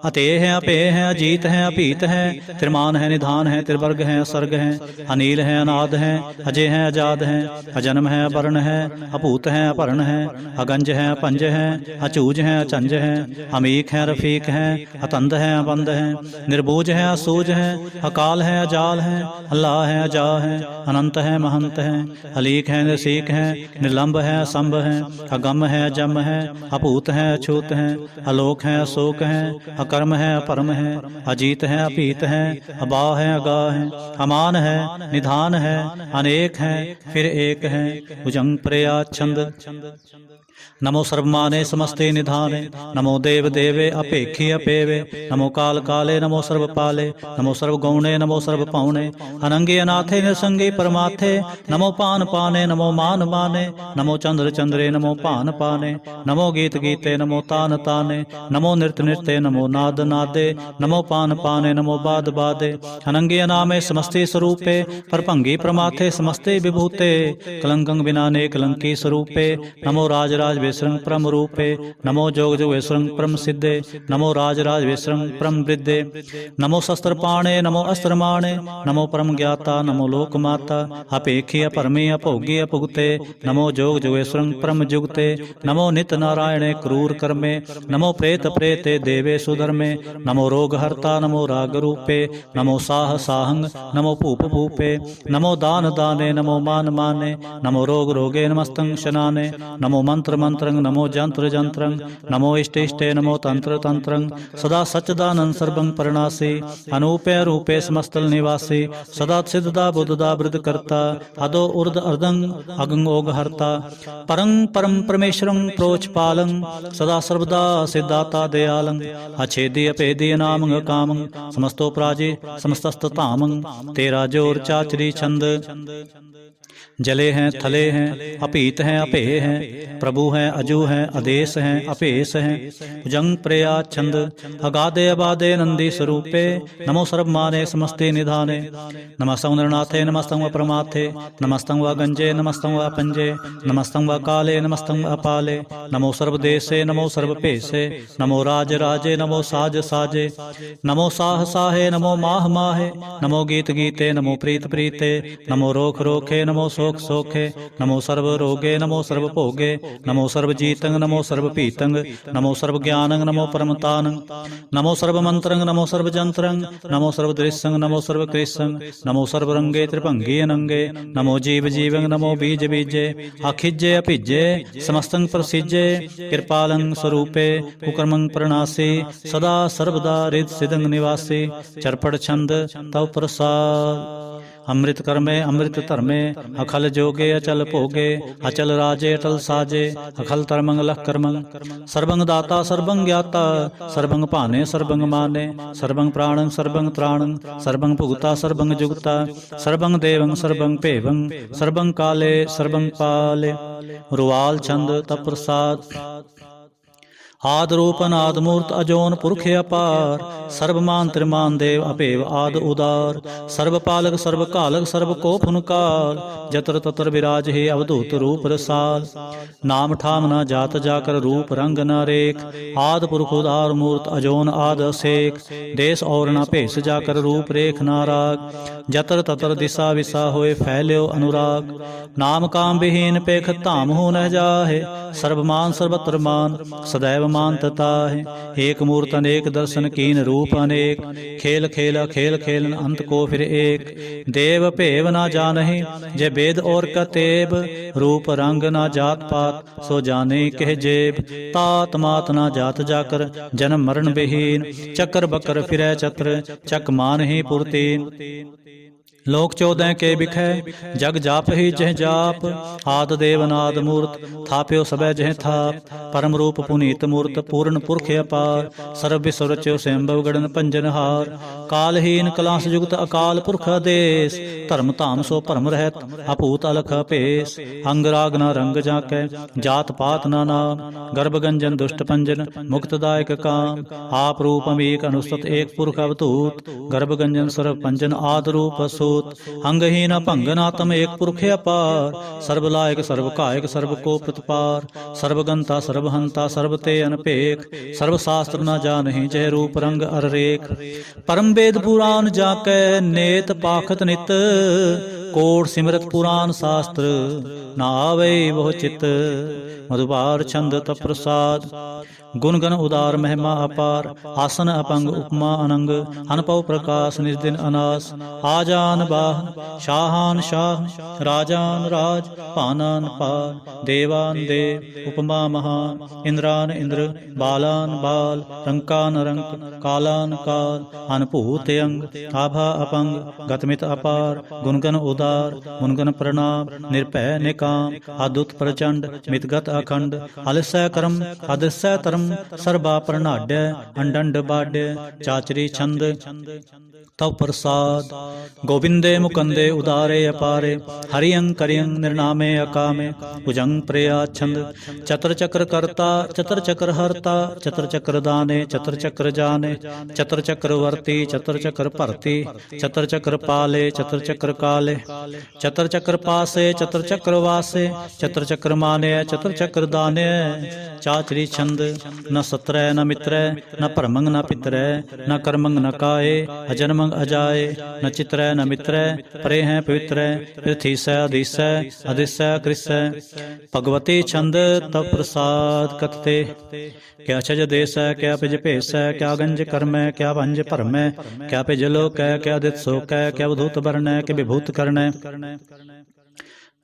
अतेह है अपेह है अजीत है अपीत है त्रिमान है निधान है त्रिवर्ग है असर्ग है अनील है अनाद है अजय है अजाद है अजन्म है अवर्ण है अपूत है अपर्ण है अगंज है अपंज है अचूज है अचंज है अमीक है रफीक है अतंद है अबंद है निर्बूज है असूज है अकाल है अजाल है अल्लाह है अजा है अनंत है महंत है अलीक है नसीक है निर्लंब है असंभ है अगम है अजम है अपूत है अछूत है अलोक है अशोक है अकर्म है अपरम है अजीत है अपीत है अबा है अगा है अमान है निधान है अनेक है फिर एक है भुजंग प्रया छंद नमो सर्वमाने समस्ते निधाने नमो देव देवे अपेक्षी अपेवे नमो काल काले नमो सर्वपाले नमो सर्वगौणे नमो सर्वपौणे अनंगे अनाथे निसंगे परमाथे नमो पान पाने नमो मान माने नमो चंद्र चंद्रे नमो पान पाने नमो गीत गीते नमो तान ताने नमो नृत्य नृत्य नमो नाद नादे नमो पान पाने नमो बाद बादे अनंगे अनामे समस्ते स्वरूपे परभंगी प्रमाथे समस्ते विभूते कलंकं बिनाने कलंकी स्वरूपे नमो राज राज वेसरंग परम रूपे नमो जोग जोग वेसरंग परम सिद्धे नमो राज राज वेसरंग परम वृद्धे नमो शस्त्र पाणे नमो अस्त्र माणे नमो परम ज्ञाता नमो लोक माता अपेक्षी अपरमी अभोगी अपुगते नमो जोग जोगेश्वरंग परम जुगते नमो नित नारायणे क्रूर कर्मे नमो प्रेत प्रेते देवे सुधर्मे नमो रोग हर्ता नमो राग रूपे नमो साह साहंग नमो भूप भूपे नमो दान दाने नमो मान माने नमो रोग रोगे नमस्तं शनाने नमो मंत्र मंत्रं नमो जंत्र जंत्रं नमो इष्टे इष्टे नमो तंत्र तंत्रं सदा सच्चिदानंद सर्वं परणासी अनूपे रूपे समस्तल निवासी सदा सिद्धदा बुद्धदा वृद्ध करता अदो उर्द अर्दं अगंग ओग हरता परं परम परमेश्वरं प्रोचपालं सदा सर्वदा सिद्धाता दयालं अछेदी अपेदी नामं कामं समस्तो प्राजे समस्तस्ततामं तेरा जोर चाचरी छंद जले हैं थले हैं अपीत हैं अपेय हैं प्रभु हैं अजू हैं अदेश हैं अपेश हैं भुजंग प्रया छंद अगाधे अबाधे नंदी स्वरूपे नमो सर्वमाने समस्ते निधाने नमस्तं नरनाथे नमस्तं व परमाथे नमस्तं व गंजे नमस्तं व पंजे नमस्तं व काले नमस्तं व अपाले नमो सर्वदेशे नमो सर्वपेशे नमो राज राजे नमो साज साजे नमो साह साहे नमो माह माहे नमो गीत गीते नमो प्रीत प्रीते नमो रोख रोखे नमो सोख सोखे नमो सर्व रोगे नमो सर्व भोगे नमो सर्व जीतंग नमो सर्व पीतंग नमो सर्व ज्ञानंग नमो परमतानंग नमो सर्व मंत्रंग नमो सर्व जंत्रंग नमो सर्व दृश्यंग नमो सर्व कृष्यंग नमो सर्व रंगे त्रिभंगी अनंगे नमो जीव जीवंग नमो बीज बीजे अखिजे अभिजे समस्तंग प्रसिजे कृपालंग स्वरूपे कुकर्मंग प्रणासी सदा सर्वदा रिद सिदंग निवासी चरपड़ छंद तव प्रसाद अमृत कर्मे अमृत धर्मे अखल जोगे अचल भोगे अचल राजे अटल साजे अखल तरमंग लख कर्मंग सर्वंग दाता सर्वंग ज्ञाता सर्वंग पाने सर्वंग माने सर्वंग प्राणं सर्वंग त्राणं सर्वंग भुगता सर्वंग जुगता सर्वंग देवं सर्वंग पेवं सर्वंग काले सर्वंग पाले रुवाल छंद तप प्रसाद ਆਦ ਰੂਪ ਅਨਾਦ ਮੂਰਤ ਅਜੋਨ ਪੁਰਖ ਅਪਾਰ, ਸਰਬ ਮਾਨ ਤ੍ਰਿਮਾਨ ਦੇਵ ਅਭੇਵ ਆਦ ਉਦਾਰ, ਸਰਬ ਪਾਲਕ ਸਰਬ ਘਾਲਕ ਸਰਬ ਕੋ ਫੁਨਕਾਲ, ਜਤਰ ਤਤਰ ਵਿਰਾਜ ਹੈ ਅਵਧੂਤ ਰੂਪ ਰਸਾਲ, ਨਾਮ ਠਾਮ ਨਾ ਜਾਤ ਜਾਕਰ ਰੂਪ ਰੰਗ ਨਾ ਰੇਖ, ਆਦ ਪੁਰਖ ਉਦਾਰ ਮੂਰਤ ਅਜੋਨ ਆਦ ਅਸੇਖ, ਦੇਸ ਔਰ ਨਾ ਭੇਸ ਜਾਕਰ ਰੂਪ ਰੇਖ ਨਾ ਰਾਗ, ਜਤਰ ਤਤਰ ਦਿਸਾ ਵਿਸਾ ਹੋਏ ਫੈਲਿਓ ਅਨੁਰਾਗ, ਨਾਮ ਕਾਮ ਵਿਹੀਨ ਪੇਖ ਧਾਮ ਹੋ ਨਹਿ ਜਾਹੇ, ਸਰਬ ਮਾਨ ਸਰਬਤਰ ਮਾਨ ਸदैव मान तता है, एक मूर्त अनेक दर्शन कीन रूप अनेक, खेल खेला खेल खेलन अंत को फिर एक, देव भेव ना जानहि जय वेद और कतेब, रूप रंग ना जात पात सो जाने कह जेब, तात मात ना जात जाकर जन्म मरण विहीन, चक्र बकर फिरै चत्र चक मान ही पुरतीन, लोक चौदह के बिखै जग जाप ही जह जाप, आद देव नाद मूर्त थाप्यो सबै जह थाप, परम रूप पुनीत मूर्त पूर्ण पुरख अपार, सर्व विश्व रच्यो स्वयंभव गणन पंजनहार, कालहीन कलांस युक्त अकाल पुरख आदेश, धर्म धाम सो भरम रहत अपूत अलख अपेस, अंग राग ना रंग जाकै जात पात ना नाम, गर्भ गंजन दुष्ट पंजन मुक्तदायक काम, आप रूप अमीक अनुस्तत एक पुरख अवधूत, गर्भ गंजन सर्व पंजन आद रूप सूत, अंगहीन भंगन आत्म एक पुरख अपार, सर्व लायक सर्व कायक सर्व को प्रतिपार, सर्वगंता सर्वहंता सर्व ते अनपेख, सर्व शास्त्र न जानहि जय रूप रंग अर रेख, परम वेद पुराण जाकै नेत पाखत नित, कोट सिमरत पुराण शास्त्र न आवे बहु चित, मधुबार छंद तप प्रसाद, गुण गण उदार महिमा अपार, आसन अपंग उपमा अनंग, अनपव प्रकाश निर्दिन अनास, आजान बाहन शाहान शाह, राजान राज पानान पाल, देवान देव उपमा महान, इंद्रान इंद्र बालान बाल, रंकान रंक कालान काल, अनभूत अंग आभा अपंग गतमित अपार, गुणगन उदार मुनगन प्रणाम, निर्भय निकाम अद्भुत प्रचंड मितगत अखंड, अलसय कर्म अदसय धर्म, सर्बा प्रणाड्य अंडंड बाड्य, चाचरी छंद तव प्रसाद, गोविंदे मुकंदे उदारे अपारे, हरियं करियं निर्नामे अकामे, भुजंग प्रया छंद, चतर चक्र करता चतर चक्र हरता, चतर चक्र दाने चतर चक्र जाने, चतर चक्र वर्ती चतर चक्र भरती, चतर चक्र पाले चतर चक्र काले, चतर चक्र पासे चतर चक्र वासे, चतर चक्र माने चतर चक्र दाने, चाचरी छंद न सत्रह न मित्रय न परमंग न पितरय, न कर्मंग न काये अजन्मंग अजाए, न चित्रय न मित्रय परे हैं पवित्र, पृथ्वीसय अधीसय अधिसय कृसय, भगवती छंद तप प्रसाद कथते, क्या छज देश है क्या पिज भेष है, क्या गंज कर्म है क्या भंज भरम है, क्या पिज लोक है क्या दित शोक है, क्या वधूत वर्ण है कि विभूत कर्ण है,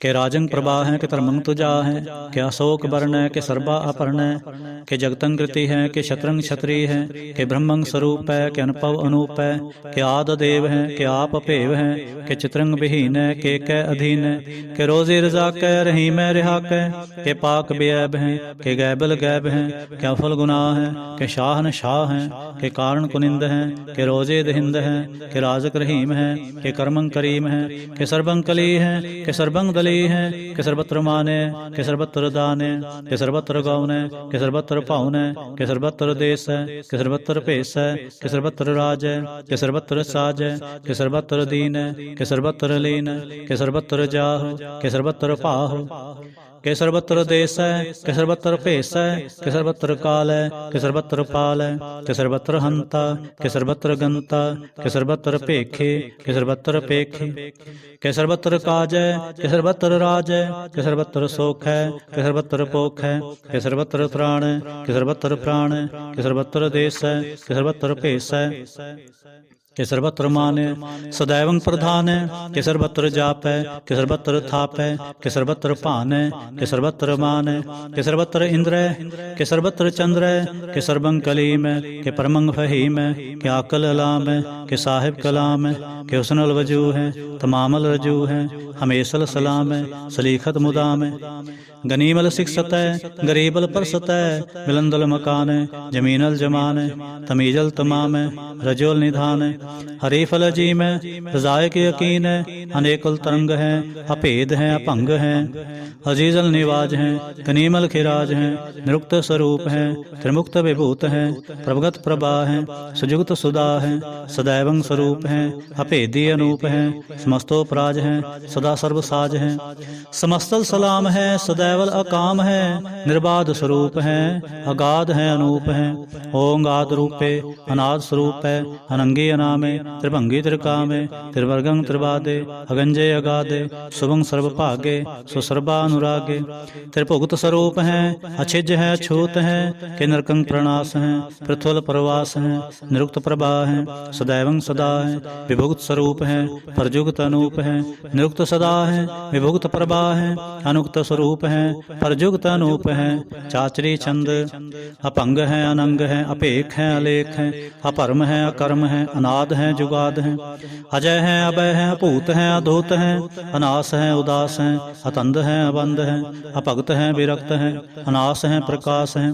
के राजंग प्रभा है कि धर्मंग तुजा है, क्या शोक वर्ण है कि सर्वा अपर्ण है, के जगतंग कृति है कि शतरंग क्षत्रिय है, के ब्रह्मंग स्वरूप है कि अनुभव अनूप है, के आद देव है कि आप अपेव है, के चित्रंग विहीन है के कै अधीन है, के रोजे रजा कै रही मैं रिहा कै, के पाक बेअब है के गैबल गैब है, क्या फल गुनाह है के शाहन शाह है, के कारण कुनिंद है के रोजे दहिंद है, के राजक रहीम है के कर्मंग करीम है, के सर्वंग कली है के सर्वंग दली है, के सर्वत्र माने के सर्वत्र दाने, के सर्वत्र गौने के सर्वत्र पाउने, के सर्वत्र देश है के सर्वत्र पेश है, के सर्वत्र राज है के सर्वत्र साज है, के सर्वत्र दीन है के सर्वत्र लीन है, के सर्वत्र जाहो के सर्वत्र पाहो, के सर्वत्र देश है के सर्वत्र पेश है, के सर्वत्र काल है के सर्वत्र पाल है, के सर्वत्र हंता के सर्वत्र गंता, के सर्वत्र पेखे के सर्वत्र पेखे, के सर्वत्र काज है के सर्वत्र राज है, के सर्वत्र सोख है के सर्वत्र पोख है, के सर्वत्र त्राण है के सर्वत्र प्राण है, के सर्वत्र देश है के सर्वत्र पेश है, के सर्वत्र मान है सदैवं प्रधान है, के सर्वत्र जाप है के सर्वत्र थाप है, के सर्वत्र पान है के सर्वत्र मान है, के सर्वत्र इंद्र है के सर्वत्र चंद्र है, के सर्वंग कलीम है के परमंग फहीम है, के आकल अलाम है के साहिब कलाम है, के हुस्नुल वजू है तमामल रजू है, हमेशल सलाम है सलीखत मुदाम है, गनीमल शिक्षत है गरीबल परसत है, मिलंदल मकान है जमीनल जमान है, तमीजल तमाम है रजोल निधान है, हरि फल जी में रजायक यकीन है, अनेकुल तरंग है, अभेद है, अपंग है, अजीजल निवाज है, कनीमल खिराज है, निरुक्त स्वरूप है, त्रिमुक्त विभूत है, प्रभगत प्रभा है, सुजुगत सुधा है, सदैवं स्वरूप है, अभेदी अनूप है, समस्तोपराज है, सदा सर्वसाज है, समस्तल सलाम है, सदैवल अकाम है, निर्बाध स्वरूप है, अगाध है, अनूप है, ओंगाद रूपे अनाद स्वरूप है, अनंगी अनामे, त्रिभंगी त्रिकामे, त्रिवर्गं त्रिवादे, अगंजे अगाधे, शुभं सर्वभागे, सुसर्वानुरागे, त्रिभुगत स्वरूप है, अछिज है, अछूत है, के नरकं प्रणास है, पृथ्वल प्रवास है, निरुक्त प्रभा है, सदैवं सदा है, विभुक्त स्वरूप है, परजुगत अनूप है, निरुक्त सदा है, विभुक्त प्रभा है, अनुक्त स्वरूप है, परजुगत अनूप है, चाचरी छंद, अपंग है, अनंग है, अपेख है, अलेख है, अपरम है, अकर्म है, अनाद है, जुगाद है, अजय है, अभय है, अपूत है, अधूत है, अनास है, उदास है, अतंद है, अबंध है, अपगत है, विरक्त है, अनास है, प्रकाश है,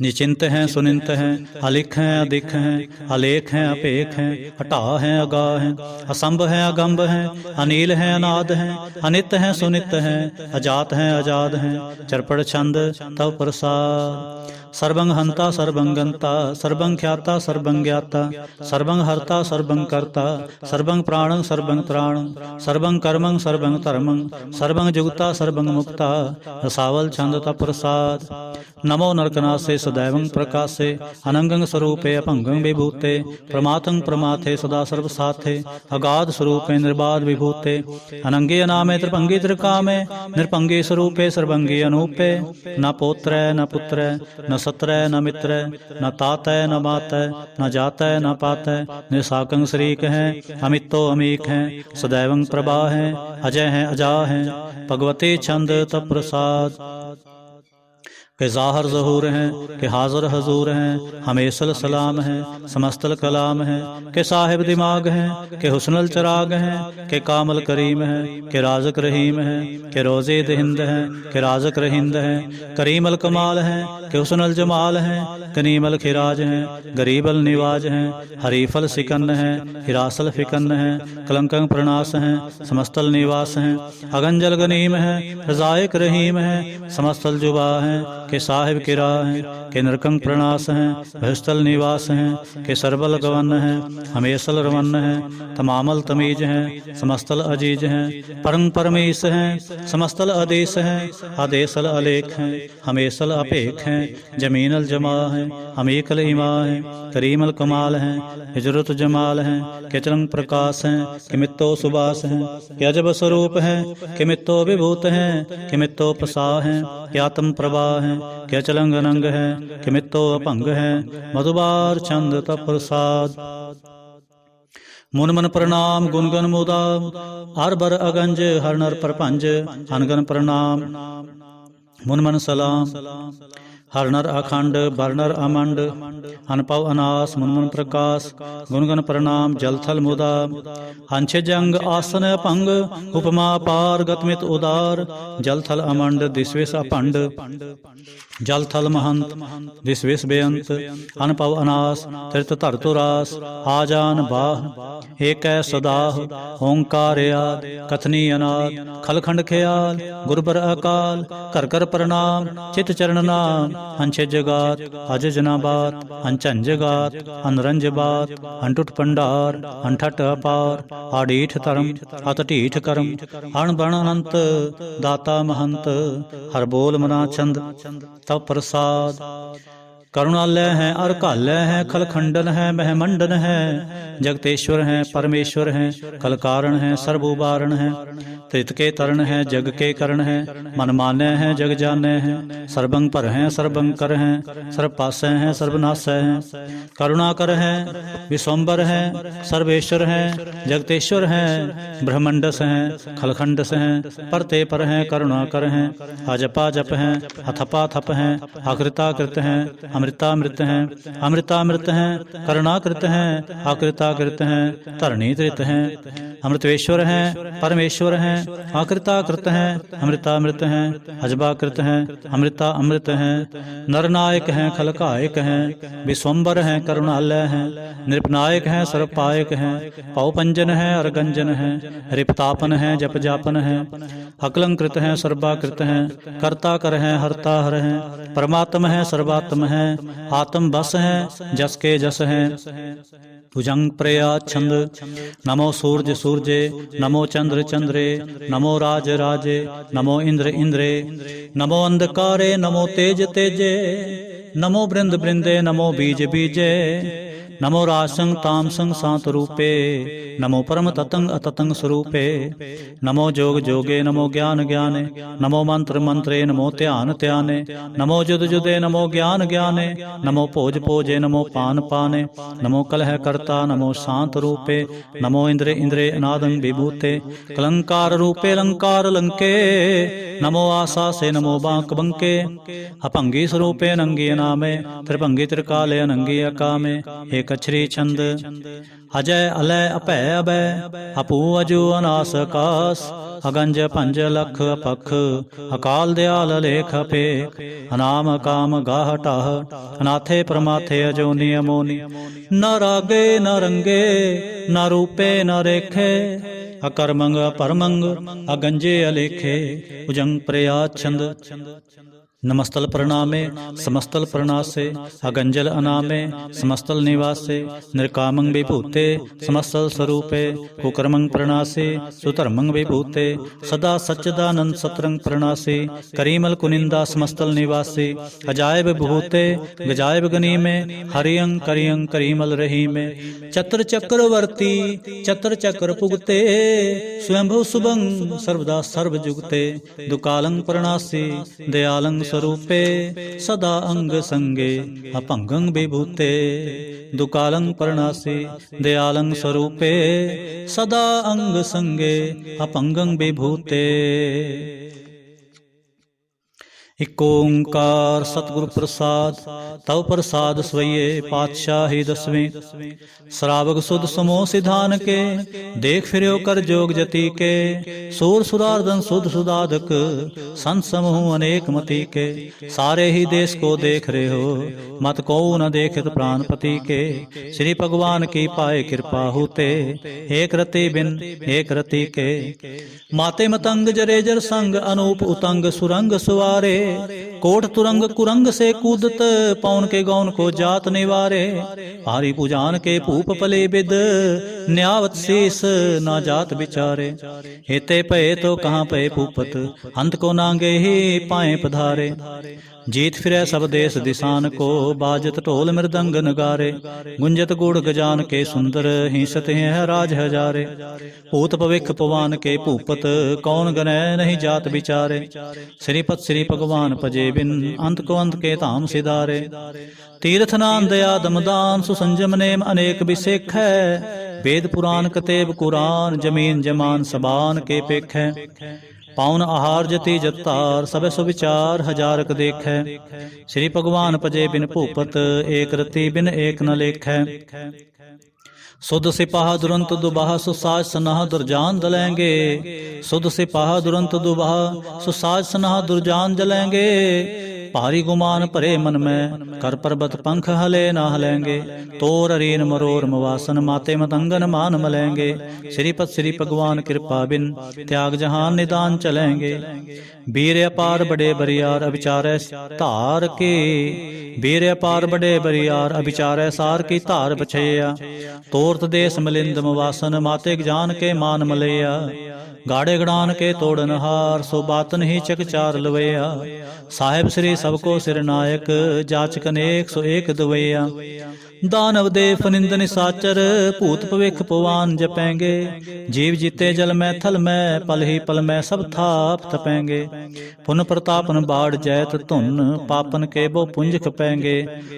निचिंत है, सुनिंत है, अलिख है, अधिक है, अलेख है, अपेख है, हटा है, अगा है, असंभ है, अगंभ है, अनील है, अनाद है, अनित है, सुनित है, अजात है, अजाद है, चरपड़ छंद तव प्रसाद, सर्वं हंता सर्वं गंता, सर्वं ख्याता सर्वं ज्ञाता, सर्वं हर्ता सर्वं कर्ता, सर्वं प्राणं सर्वं त्राणं, सर्वं कर्मं सर्वं धर्मं, सर्वं जुगता सर्वं मुक्ता, रसावल छंद तव प्रसाद, नमो नरकनासे सदैवं प्रकाशे, अनंगं स्वरूपे अपंगं विभूते, प्रमाथं प्रमाथे सदा सर्वसाथे, अगाध स्वरूपे निर्बाध विभूते, अनंगे अनामे त्रिभंगी त्रिकामे, निर्भंगी स्वरूपे सर्वंगी अनूपे, न पोत्र न पुत्र न सत्र न मित्र, न तात न मात, न जात न पात, निसाकं शरीक है, अमितो अमीक है, सदैवं प्रभा है, अजय है, अजा है, भगवती छंद तव प्रसाद, के ज़ाहर ज़हूर हैं, के हाज़र हजूर हैं, हमेशल सलाम है, समस्तल कलाम है, के साहिब दिमाग हैं, के हुस्नल चराग हैं, के कामल करीम है, के राज़क रहीम है, के रोज़े दहिंद है, के राज़क रहिंद है, करीमल कमाल है, के हुस्नल जमाल है, कनीमल खिराज है, गरीबल निवाज है, हरीफल सिकन्न है, हिरासल फिकन्न है, कलंकं प्रणास है, समस्तल निवास है, अगंजल गनीम है, रज़ायक रहीम है, समस्तल जुबा है, के साहिब किरा हैं, के नरकंग प्रणास हैं, भयस्थल निवास हैं, के सरबल गवन हैं, हमेशल रवन हैं, तमामल तमीज हैं, समस्तल अजीज हैं, परम परमेश हैं, समस्तल आदेश हैं, आदेशल अलेख हैं, हमेशल अपेख हैं, जमीनल जमा हैं, अमीकल इमा हैं, करीमल कमाल हैं, हिजरत जमाल हैं, के चरंग प्रकाश हैं, के मित्तो सुबास हैं, के अजब स्वरूप हैं, के मित्तो विभूत हैं, के मित्तो प्रसा हैं, के आत्म प्रभा हैं, के अचलंग अनंग है, के मित्तो अपंग है, मधुबार छंद तव प्रसाद, मुन मन प्रणाम गुणगन मुदा, हर बर अगंज हर नर प्रपंज, अनगन प्रणाम मुन मन सलाम, हर नर अखंड बर नर अमंड, अनपव अनास मुनमुन प्रकाश, गुणगन प्रणाम जल थल मुदा, अंश जंग आसन अपंग, उपमा पार गतमित उदार, जल थल अमंड दिसविस अपंड, जल थल महंत दिसविस बेअंत, अनपव अनास तीर्थ धरतुरास, आजान बाह एक सदाह, ओंकार याद कथनी अनाद, खलखंड ख्याल गुरबर अकाल, कर कर प्रणाम चित चरण नाम, अंशे जगात अज जनाबात, अंचन जगात अनरंज बात, अंटुट पंडार अंठट अपार, आडीठ धर्म अतटीठ करम, अण बण अनंत दाता महंत, हर बोल मना चंद तव प्रसाद, करुणालय है अरकालय है, खलखंडन है महमंडन है, जगतेश्वर है परमेश्वर है, कलकारण है सर्वोबारण है, त्रित के तरण है जग के करण है, मन माने है जग जाने है, सर्वंग पर है सर्वंकर है, सर्व पासे है सर्वनाश है, करुणा कर है विश्वम्बर है, सर्वेश्वर है जगतेश्वर है, ब्रह्मंडस है खलखंडस है, परते पर है करुणा कर है, अजपा जप है अथपा थप है, अकृताकृत है अमृतामृत हैं, अमृतामृत हैं, करुणाकृत हैं, अकृताकृत हैं, धरणीकृत हैं, अमृतेश्वर हैं परमेश्वर हैं, आकृता कृत हैं, अमृतामृत हैं, अजबा कृत हैं, अमृता अमृत हैं, नरनायक हैं, खलकायक हैं, विश्वम्बर हैं, करुणालय हैं, नृपनायक हैं, सर्वपायक हैं, पौपंजन हैं, अरगंजन हैं, रिपतापन हैं, जप जापन हैं, अकलंकृत हैं, सर्वाकृत हैं, कर्ता कर हैं, हरता हर हैं, परमात्म हैं, सर्वात्म हैं, आत्म बस हैं, जस के जस हैं। भुजंग प्रया छंद। नमो सूर्य सूर्ये, नमो चंद्र चंद्रे, नमो राज राजे, नमो इंद्र इंद्रे, नमो अंधकारे, नमो तेज तेजे, नमो बृंद बृंदे, नमो बीज बीजे, नमो राजसंग तामसंग सांत रूपे, नमो परम ततंग अततंग स्वरूपे, नमो जोग जोगे, नमो ज्ञान ज्ञाने, नमो मंत्र मंत्रे, नमो ध्यान ध्याने, नमो जुद जुदे, नमो ज्ञान ज्ञाने, नमो भोज भोजे, नमो पान पाने, नमो कलह कर्ता, नमो शांत रूपे, नमो इंद्रे इंद्रे अनादं विभूते, कलंकार रूपे अलंकार लंके, नमो आशा से, नमो बांक बंके, अपंगी स्वरूपे नंगी अनामे, त्रिभंगी त्रिकाले अनंगी अकामे, एक अक्षरी छंद। अजय अलय अभय अभय, अपू अजू अनास आकाश, अगंज पंज लख अपख, अकाल दयाल लेख पे, अनाम काम गाह टाह, अनाथे प्रमाथे अजोनी अमोनी, न रागे न रंगे, न रूपे न रेखे, अकर्मंग अपरमंग, अगंजे अलेखे, उजंग प्रया छंद। नमस्तल प्रणामे, समस्तल प्रणासे, अगंजल अनामे, समस्तल निवासे, निर्कामं विभूते, समस्तल स्वरूपे, कुकर्मं प्रणासे, सुधर्मं विभूते, सदा सच्चिदानंद सतरंग प्रणासे, करीमल कुनिंदा समस्तल निवासे, अजायब भूते, गजायब गनीमे, हरियं करियं करीमल रहीमे, चत्र चक्रवर्ती, चत्र चक्र पुगते, स्वयंभू शुभं सर्वदा सर्व जुगते, दुकालं प्रणासे, दयालं स्वरूपे, सदा अंग संगे, अपंगं विभूते, दुकालं प्रणासे, दयालं स्वरूपे, सदा अंग संगे, अपंगं विभूते। एक ओंकार सतगुरु प्रसाद, तव प्रसाद स्वये पातशाही दसवें। श्रावक सुध समो सिधान के, देख फिर्यो कर जोग जति के, सूर सुरार्दन सुध सुदाधक, संत समूह अनेक मति के, सारे ही देश को देख रहे हो, मत को न देखत प्राणपति के, श्री भगवान की पाए कृपा होते, एक रति बिन एक रति के, माते मतंग जरेजर संग, अनूप उतंग सुरंग सुवारे, कोट तुरंग कुरंग से कूदत, पौन के गौन को जात निवारे, भारी पुजान के भूप पले बिद, न्यावत शीस ना जात बिचारे, हेते पए तो कहाँ पए भूपत, अंत को नांगे ही पाए पधारे, जीत फिरै सब देश दिसान को, बाजत ढोल मृदंग नगारे, गुंजत गुड़ गजान के सुंदर, हिंसत हैं राज हजारे, भूत भविख पवान के भूपत, कौन गनय नहीं जात बिचारे, श्रीपत श्री भगवान भजे बिन, अंत को अंत के धाम सिधारे, तीर्थ नाम दया दमदान, सुसंजम नेम अनेक बिसेख है, वेद पुराण कतेब कुरान, जमीन जमान सबान के पेख है, पाउन आहार जति जतार, सब सुविचार हजारक देख है, श्री भगवान भजे बिन भूपत, एक रति बिन एक न लेख है, सुध सिपाह दुरंत दुबाह, सुसाज सनाह दुर्जान दलेंगे, सुध सिपाह दुरंत दुबाह, सुसाज सनाह दुर्जान जलेंगे, भारी गुमान भरे मन में, कर पर्वत पंख हले ना हलेंगे, तोर अरीन मरोर मवासन, माते मतंगन मान मलेंगे, श्रीपत श्री भगवान कृपा बिन, त्याग जहान निदान चलेंगे, वीर अपार बड़े बरियार, अभिचारे धार के, वीर अपार बड़े बरियार, अभिचारे सार की धार बछैया, तोरत देश मलिंद मवासन, माते जान के मान मलैया, गाड़े गड़ान के तोड़न हार, सो बातन ही चकचार लवैया, साहेब श्री सबको सिर नायक, जाचक अनेक सो एक दवैया, दानव देव फनिंद निसाचर, भूत भविख पवान जपेंगे, जीव जीते जल में थल में, पल ही पल में सब थाप तपेंगे, पुन प्रतापन बाढ़ जैत धुन, पापन के बो पुंज खपेंगे,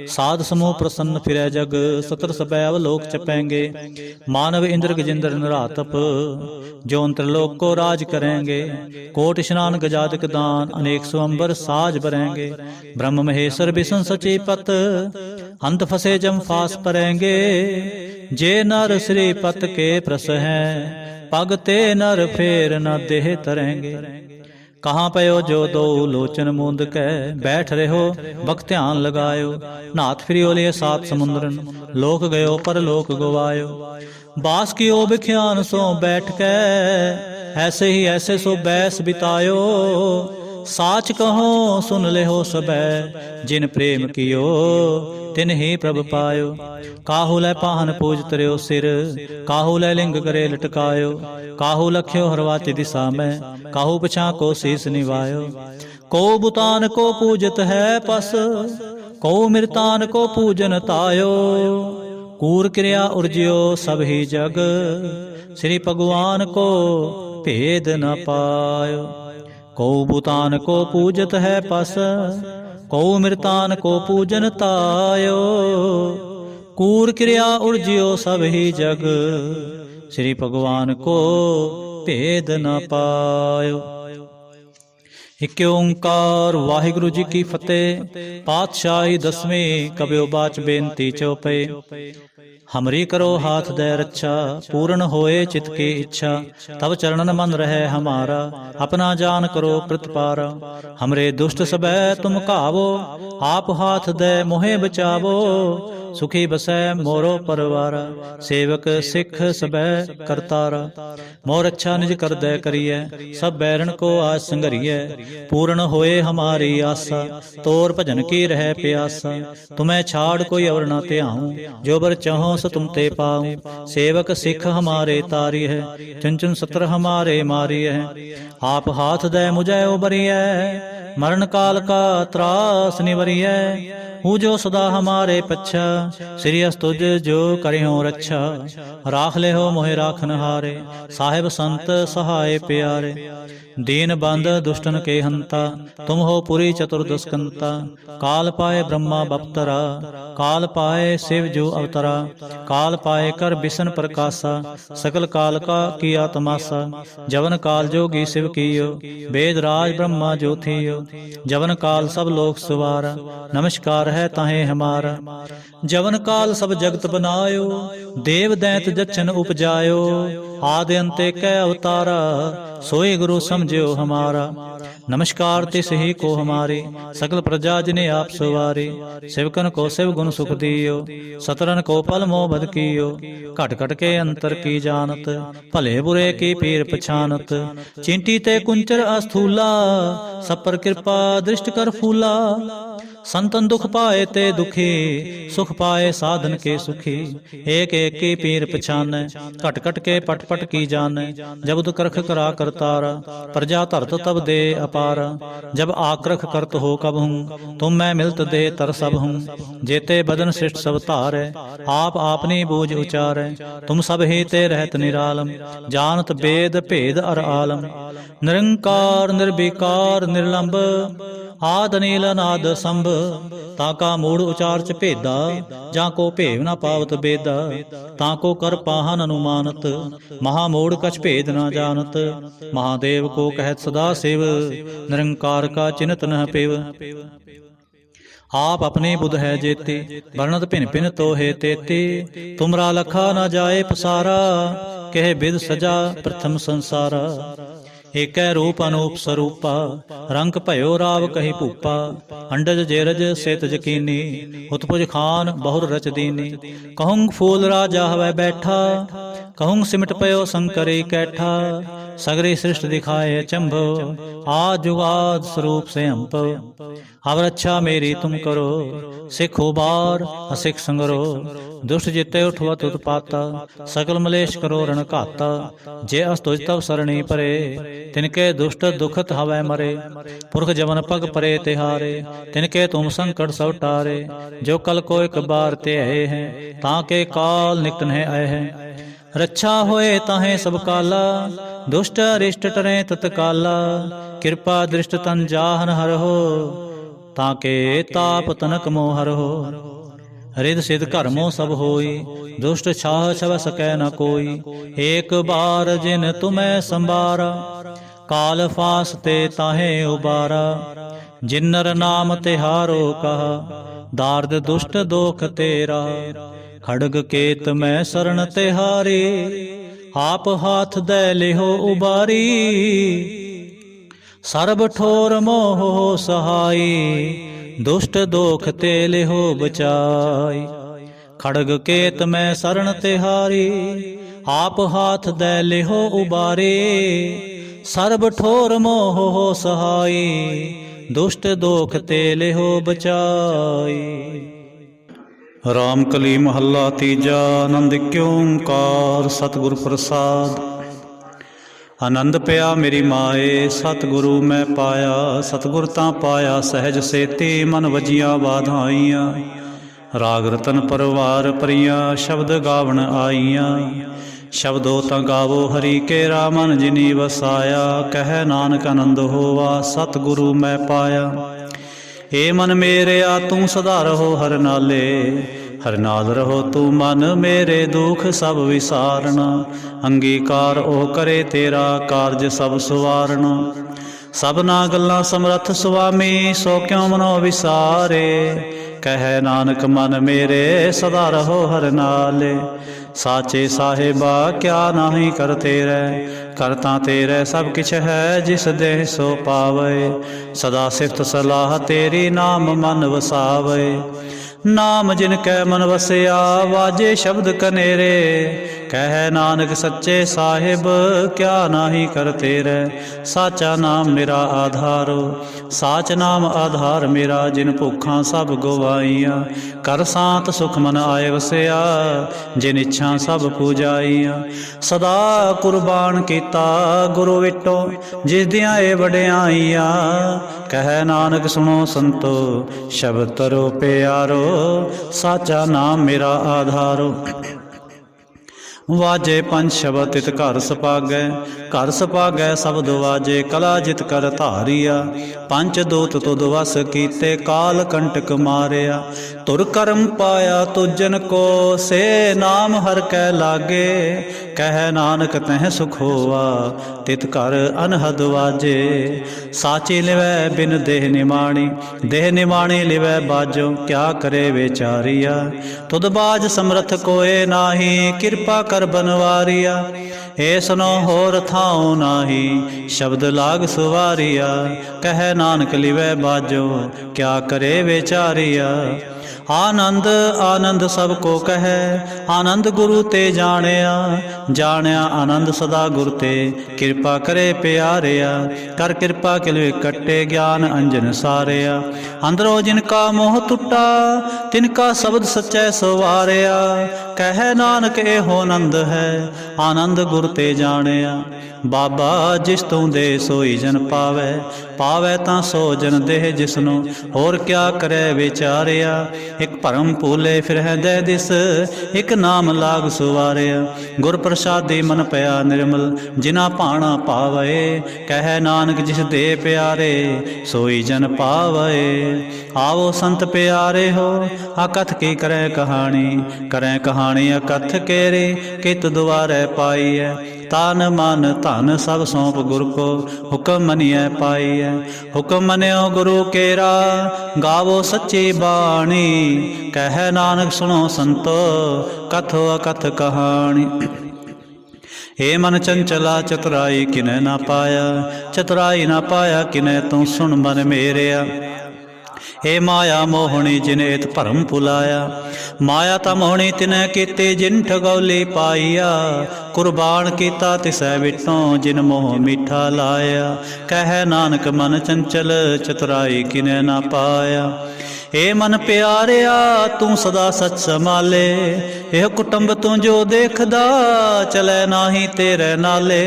साध समूह प्रसन्न फिरै जग, सतर सबैव लोक चपेंगे, मानव इंद्र गजेंद्र नरातप, जो अंतरलोक को राज करेंगे, कोट स्नान गजादक दान, अनेक स्वंबर साज बरेंगे, ब्रह्म महेश्वर विष्णु सचीपत, अंत फसे जम फास परेंगे, जे नर श्रीपत के प्रस हैं, पग ते नर फेर न देह तरेंगे। कहाँ पयो जो दो लोचन मूंद कै, बैठ रहो बख ध्यान लगायो। नाथ फिरियो लिए सात समुंदरन, लोक गयो पर लोक गवायो। बास कियो बिख्यान सो बैठ कै, ऐसे ही ऐसे सो बैस बितायो। साच कहो सुन ले हो सबै, जिन प्रेम कियो तिन ही प्रभ पायो। काहू लै पाहन पूज तरियो सिर, काहू लै लिंग करे लटकायो। काहू लख्यो हरवाती दिशा में, काहू पछा को शीस निवायो। को बुतान को पूजत है पस, को मृतान को पूजन तायो। कूर क्रिया उर्जियो सब ही जग, श्री भगवान को भेद न पायो। को भूतान को पूजत है पस, को मृतान को पूजन तायो। कूर क्रिया उर्जियो सब ही जग, श्री भगवान को भेद न पायो। इक ओंकार वाहिगुरु जी की फतेह। पातशाही दसवीं कबियो बाच बेनती चौपे। हमरी करो हाथ दे रक्षा, पूर्ण होए चित की इच्छा। तब चरणन मन रहे हमारा, अपना जान करो प्रतिपारा। हमरे दुष्ट सबै तुम कावो, आप हाथ दे मोहे बचावो। सुखी बसै मोरो परवारा, सेवक सिख सबै करतारा। मोर अच्छा निज कर दे करिए, सब बैरन को आज संघरिए। पूर्ण होए हमारी आशा, तोर भजन की रह प्यासा। तुम्हें छाड़ कोई और न त्याऊं, जो बर चाहो सो तुम ते पाऊं। सेवक सिख हमारे तारी है, चुन चुन सत्र हमारे मारी है। आप हाथ दे मुझे उबरिए, मरण काल का त्रास निवरिए। हूँ जो सदा हमारे पच्छा, श्री तुझ जो करियो रक्षा। राख ले हो मोहे राखन हारे, साहिब संत सहाय प्यारे। दीन बंद दुष्टन के हंता, तुम हो पुरी चतुर्दस्कंता। काल पाए ब्रह्मा बपतरा, काल पाए शिव जो अवतरा। काल पाए कर बिसन प्रकाशा, सकल काल का किया तमाशा। जवन काल जोगी शिव कियो, वेद राज ब्रह्मा जो थियो। जवन काल सब लोक सुवारा, नमस्कार है ताहे हमारा। जवन काल सब जगत बनायो, देव दैत जच्छन उपजायो। आदि अंते कै अवतारा, सोई गुरु समझो हमारा। नमस्कार तिस ही को हमारे, सकल प्रजा जिने आप सवारे। सेवकन को शिव गुण सुख दियो, सतरन को पल मोह बद कियो। घट घट के अंतर की जानत, भले बुरे की पीर पछानत। चिंटी ते कुंचर अस्थूला, सब पर कृपा दृष्ट कर फूला। संतन दुख पाए ते दुखी, सुख पाए साधन के सुखी। एक एक की पीर पछाने, कट कट के पट पट की जाने। जब दुखरख करा करतारा, प्रजा धरत तब दे अपारा। जब आक्रख करत हो कब हूँ, तुम मैं मिलत दे तर सब हूँ। जेते बदन सृष्ट सब तारे, आप आपनी बूझ उचारे। तुम सब ही ते रहत निरालम, जानत वेद भेद अर आलम। निरंकार निर्विकार निर्लंब, आद नील नाद संभ। ताका मूड़ उचारच भेदा, जाको भेव न पावत बेदा। ताको कर पाहन अनुमानत, महामूढ़ कछ भेद न जानत। महादेव को कहत सदा शिव, निरंकार का चिन्हत न पिव। आप अपने बुध है जेते, वर्णत भिन भिन तो है तेते। तुमरा लखा न जाए पसारा, कह बिद सजा प्रथम संसारा। एकै रूप अनूप स्वरूपा, रंग भयो राव कही भूपा। अंडज जेरज सेत जकीनी, उत्पुज खान बहुर रच दीनी। कहूँ फूल राजा हवै बैठा, कहूँ सिमट पयो शंकर कैठा। सगरी सृष्ट दिखाए चंभो, आज जुगाद स्वरूप से हमपो। अब रक्षा मेरी तुम करो, सिख उबार असिख संगरो। दुष्ट जिते उठवत उत्पाता, सकल मलेश करो रण घाता। जे अस्तुज तब सरणी परे, तिनके दुष्ट दुखत हवै मरे। पुरख जवन पग परे तिहारे, तिनके तुम संकट सब टारे। जो कल को एक बार ते आए हैं, ताके काल निकट न आए हैं। रक्षा होए ताहे सब काला, दुष्ट अरिष्ट टरे तत्काला। कृपा दृष्ट तन जाहन हर हो, ताके ताप तनक मोह हर हो। रिद सिद्ध कर्मो सब होई, दुष्ट छाह छव सकै न कोई। एक बार जिन तुम्हें संबारा, काल फास ते ताहे उबारा। जिन्नर नाम तिहारो कहा, दार्द दुष्ट दोख तेरा। खड़ग केत मैं शरण तिहारी, आप हाथ दे लिहो उबारी, सर्ब ठोर मोह सहाई, दुष्ट दोख ते लिहो बचाई। खड़ग केत मैं शरण तिहारी, आप हाथ दे लिहो उबारे, सर्ब ठोर मोह सहाई, दुष्ट दोख ते लिहो बचाई। राम कली महला तीजा। आनंद क्योंकार सतगुर प्रसाद। आनंद पिया मेरी माए, सतगुरु मैं पाया, सतगुर तां पाया सहज सेती, मन वजिया बाधाइयाँ। राग रतन परवार परियां, शब्द गावण आईयां। शब्दो तां गावो हरि केरा, मन जिनी वसाया। कह नानक आनंद होवा, सतगुरु मैं पाया। ए मन मेरे आ तू सदा रहो हर नाले, हर नाल रहो तू मन मेरे, दुख सब विसारना। अंगीकार ओ करे तेरा, कारज सब सुवारना। सबना गल्लां समरथ सुआमी, सो क्यों मनो विसारे। कह नानक मन मेरे, सदा रहो हर नाले। साचे साहिबा क्या नाही कर तेरे, करता तेरे सब किछ है, जिस देह सो पावे। सदा सिफत सलाह तेरी, नाम मन वसावे। नाम जिनकै मन वसिया, वाजे शब्द कनेरे। कह नानक सच्चे साहिब, क्या नाही कर तेरे। साचा नाम मेरा आधारो, साच नाम आधार मेरा। जिन भुखां सब गवाइयां, कर सांत सुख मन आए वसिया। जिन इच्छा सब पूजाइयां, सदा कुर्बान कीता गुरु विटो, जिस दियां ए वडियाइयां। कह नानक सुनो संतो, शब्द तरो प्यारो। साचा नाम मेरा आधारो। वाजे पंच शब्द तित घर सपागै, घर सपागै शब्द वाजे। कला जित कर धारिया, पंच दूत तुद वस कीते। काल कंटक मारिया, तुर कर्म पाया तुजन को। से नाम हर कै लागे, कह नानक तह सुख होवा। तित घर अनहद वाजे। साची लिवै बिन देह निमाणी, देह निमाणी लिवै बाजो। क्या करे बेचारिया, तुद बाज समरथ कोय नाही। कृपा कर बनवारिया, ए सुनो होर थाओ नाही। शब्द लाग सुवारिया, कह नानक लिवै बाजो। क्या करे बेचारिया। आनंद आनंद सब को कहे, आनंद गुरु ते जानिया। जानिया आनंद सदा गुर ते, कृपा करे प्यारिया। कर कृपा किलवे कट्टे, ज्ञान अंजन सारिया। अंदरों जिनका मोह टुटा, तिनका शब्द सच्चै सवारिया। कह नानक एहो आनंद है, आनंद गुर ते जानिया। बाबा जिस तू दे सोई जन पावै, पावै तां सो जन देह जिसनु। होर क्या करे विचारिया। एक भरम भूले फिर है दे दिस, एक नाम लाग सुवारिया। गुर प्रसादी मन पया निर्मल, जिना भाणा पावे। कह नानक जिस दे प्यारे, सोई जन पावे। आवो संत प्यारे हो, अकथ की करें कहानी। करें कहानी अकथ केरे, कित दुआरे पाई है। तान मन धन सब सौंप गुर को, हुक्म मनिए पाई है। हुक्म मनियो गुरु केरा, गावो सच्ची बाणी। कह नानक सुनो संतो, कथो अकथ कहानी। हे मन चंचला चतुराई किनै ना पाया, चतुराई ना पाया किनै तू सुन मन मेरेया। हे माया मोहनी जिन एत भरम भुलाया, माया ता मोहनी तिनै कीती जिन ठगौली पाईया। कुर्बान कीता तिसै विटों, जिन मोह मीठा लाया। कह नानक मन चंचल, चतुराई किनै ना पाया। हे मन प्यारिया तू सदा सच संभाले, यह कुटुंब तू जो देखदा, चलै नाही तेरे नाले।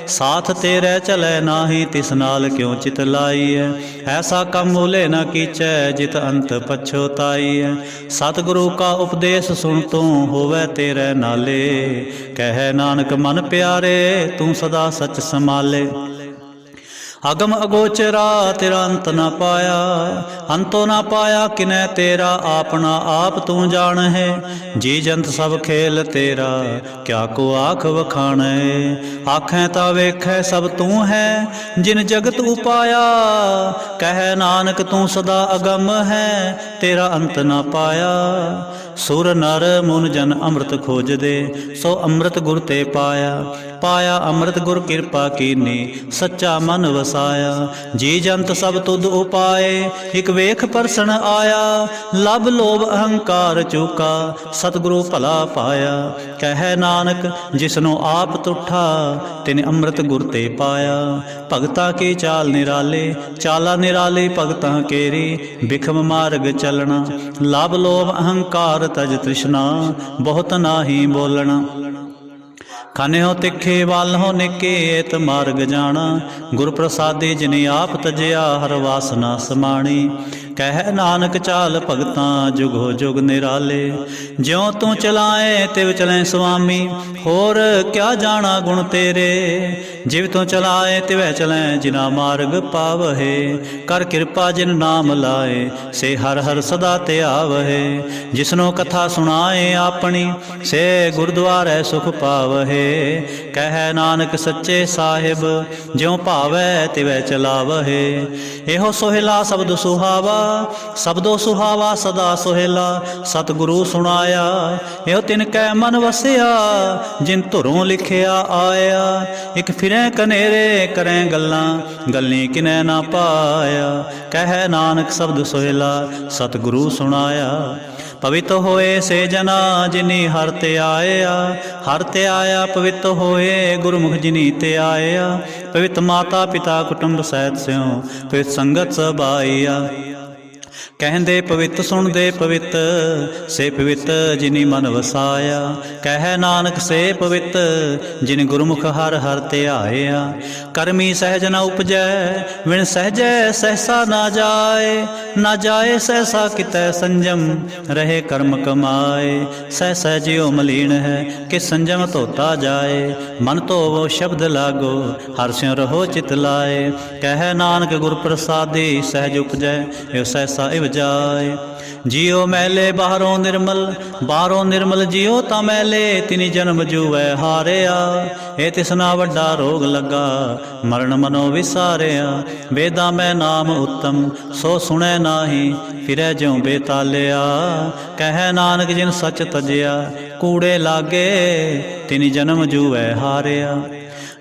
साथ तेरे चलै नाही, तिस नाल क्यों चित लाई है। ऐसा कम मूले न कीचै, जित अंत पछोताई है। सतगुरु का उपदेश सुन तू, होवै तेरे नाले। कह नानक मन प्यारे, तू सदा सच संभाले। अगम अगोचरा तेरा अंत न पाया, अंतो न पाया किनै तेरा। आपना आप तू जान है, जी जंत सब खेल तेरा। क्या को आख वखाण है, आखें ता वेखै सब तू है। जिन जगत उपाया, कह नानक तू सदा अगम है। तेरा अंत न पाया, ਸੁਰ ਨਰ ਮੁਨ ਜਨ ਅੰਮ੍ਰਿਤ ਖੋਜਦੇ, ਸੋ ਅੰਮ੍ਰਿਤ ਗੁਰ ਤੇ ਪਾਇਆ। ਪਾਇਆ ਅੰਮ੍ਰਿਤ ਗੁਰ ਕਿਰਪਾ ਕੀਨੀ, ਸੱਚਾ ਮਨ ਵਸਾਇਆ। ਜੀ ਜੰਤ ਸਭ ਤੁਧ ਉਪਾਏ, ਇਕ ਵੇਖ ਪਰਸਨ ਆਇਆ। ਲਬ ਲੋਭ ਅਹੰਕਾਰ ਚੂਕਾ, ਸਤਿਗੁਰੂ ਭਲਾ ਪਾਇਆ। ਕਹਿ ਨਾਨਕ ਜਿਸਨੂੰ ਆਪ ਤੁਠਾ, ਤਿਨ ਅੰਮ੍ਰਿਤ ਗੁਰ ਤੇ ਪਾਇਆ। ਭਗਤਾਂ ਕੀ ਚਾਲ ਨਿਰਾਲੇ, ਚਾਲਾ ਨਿਰਾਲੇ ਭਗਤਾਂ ਕੇਰੀ। ਬਿਖਮ ਮਾਰਗ ਚਲਣਾ, ਲਬ ਲੋਭ ਅਹੰਕਾਰ ਤਜ ਤ੍ਰਿਸ਼ਨਾ। ਬਹੁਤ ਨਾਹੀ ਬੋਲਣਾ, ਖਾਨਿਓ ਤਿੱਖੇ ਵਾਲਹੁ ਨਿੱਕੇ, ਏਤ ਮਾਰਗ ਜਾਣਾ। ਗੁਰ ਪ੍ਰਸਾਦੀ ਜਿਨੇ ਆਪ ਤਜਿਆ, ਹਰ ਵਾਸਨਾ ਸਮਾਣੀ। ਕਹਿ ਨਾਨਕ ਚਾਲ ਭਗਤਾਂ, ਜੁਗੋ ਜੁਗ ਨਿਰਾਲੇ। ਜਿਉ ਤੂੰ ਚਲਾਏ ਤਿਵ ਚਲੈ ਸੁਆਮੀ, ਹੋਰ ਕਿਆ ਜਾਣਾ ਗੁਣ ਤੇਰੇ। ਜਿਵ ਤੂੰ ਚਲਾਏ ਤਿਵੈ ਚਲੈ, ਜਿਨਾ ਮਾਰਗ ਪਾਵਹਿ। ਕਰ ਕਿਰਪਾ ਜਿਨ ਨਾਮ ਲਾਏ, ਸੇ ਹਰ ਹਰ ਸਦਾ ਧਿਆਵਹਿ। ਜਿਸਨੋ ਕਥਾ ਸੁਣਾਏ ਆਪਣੀ, ਸੇ ਗੁਰਦੁਆਰੇ ਸੁਖ ਪਾਵਹਿ। ਕਹਿ ਨਾਨਕ ਸੱਚੇ ਸਾਹਿਬ, ਜਿਉ ਭਾਵੈ ਤਿਵੈ ਚਲਾਵਹਿ। ਇਹੋ ਸੋਹਿਲਾ ਸ਼ਬਦ ਸੁਹਾਵਾ, ਸ਼ਬਦੋ ਸੁਹਾਵਾ ਸਦਾ ਸੋਹਿਲਾ। ਸਤਿਗੁਰੂ ਸੁਣਾਇਆ, ਇਹੋ ਤਿਨ ਕੈ ਮਨ ਵਸਿਆ, ਜਿਨ ਧੁਰੋਂ ਲਿਖਿਆ ਆਇਆ। ਇਕ ਫਿਰੈ ਕਨੇਰੇ ਕਰੈ ਗੱਲਾਂ, ਗੱਲੀ ਕਿਨੈ ਨਾ ਪਾਇਆ। ਕਹਿ ਨਾਨਕ ਸ਼ਬਦ ਸੋਹਿਲਾ, ਸਤਿਗੁਰੂ ਸੁਣਾਇਆ। ਪਵਿੱਤ ਹੋਏ ਸੇ ਜਨਾ, ਜਿਨੀ ਹਰ ਤੇ ਆਇਆ। ਹਰ ਤੇ ਆਇਆ ਪਵਿੱਤ ਹੋਏ, ਗੁਰਮੁਖ ਜਿਨੀ ਤੇ ਆਇਆ। ਪਵਿੱਤ ਮਾਤਾ ਪਿਤਾ ਕੁਟੁੰਬ ਸਹਿਤ ਸਿਉ, ਪਵਿੱਤ ਸੰਗਤ ਸਭ ਆਇਆ। ਕਹਿੰਦੇ ਪਵਿੱਤ ਸੁਣਦੇ ਪਵਿੱਤ, ਸੇ ਪਵਿੱਤ ਜਿਨੀ ਮਨ ਵਸਾਇਆ। ਕਹਿ ਨਾਨਕ ਸੇ ਪਵਿੱਤ, ਜਿਨ ਗੁਰਮੁਖ ਹਰ ਹਰ ਧਿਆਇਆ। ਕਰਮੀ ਸਹਿਜ ਨ ਉਪਜੈ, ਵਿਣ ਸਹਿਜੈ ਸਹਿਸਾ ਨਾ ਜਾਏ। ਨਾ ਜਾਏ ਸਹਿਸਾ ਕਿਤੈ ਸੰਜਮ, ਰਹੇ ਕਰਮ ਕਮਾਏ। ਸਹਿ ਸਹਿਜਿਓ ਮਲੀਨ ਹੈ, ਕਿ ਸੰਜਮ ਧੋਤਾ ਜਾਏ। ਮਨ ਧੋਵੋ ਸ਼ਬਦ ਲਾਗੋ, ਹਰਿ ਸਿਉ ਰਹੋ ਚਿਤ ਲਾਏ। ਕਹਿ ਨਾਨਕ ਗੁਰ ਪ੍ਰਸਾਦੀ, ਸਹਿਜ ਉਪਜੈ ਏਉ ਸਹਿਸਾ ਇਵ ਜਾਏ। ਜਿਉ ਮੈਲੇ ਬਾਹਰੋਂ ਨਿਰਮਲ, ਬਾਹਰੋਂ ਨਿਰਮਲ ਜਿਉ ਤਾਂ ਮੈਲੇ। ਤਿਨੀ ਜਨਮ ਜੂਵੈ ਹਾਰਿਆ, ਇਹ ਤਿਸਨਾ ਵੱਡਾ ਰੋਗ ਲੱਗਾ। ਮਰਨ ਮਨੋ ਵਿਸਾਰਿਆ, ਵੇਦਾਂ ਮੈਂ ਨਾਮ ਉਤਮ, ਸੋ ਸੁਣੈ ਨਾਹੀ ਫਿਰੈ ਜਿਉ ਬੇਤਾਲਿਆ। ਕਹਿ ਨਾਨਕ ਜਿਨ ਸੱਚ ਤਜਿਆ, ਕੂੜੇ ਲਾਗੇ। ਤਿਨੀ ਜਨਮ ਜੂਵੈ ਹਾਰਿਆ।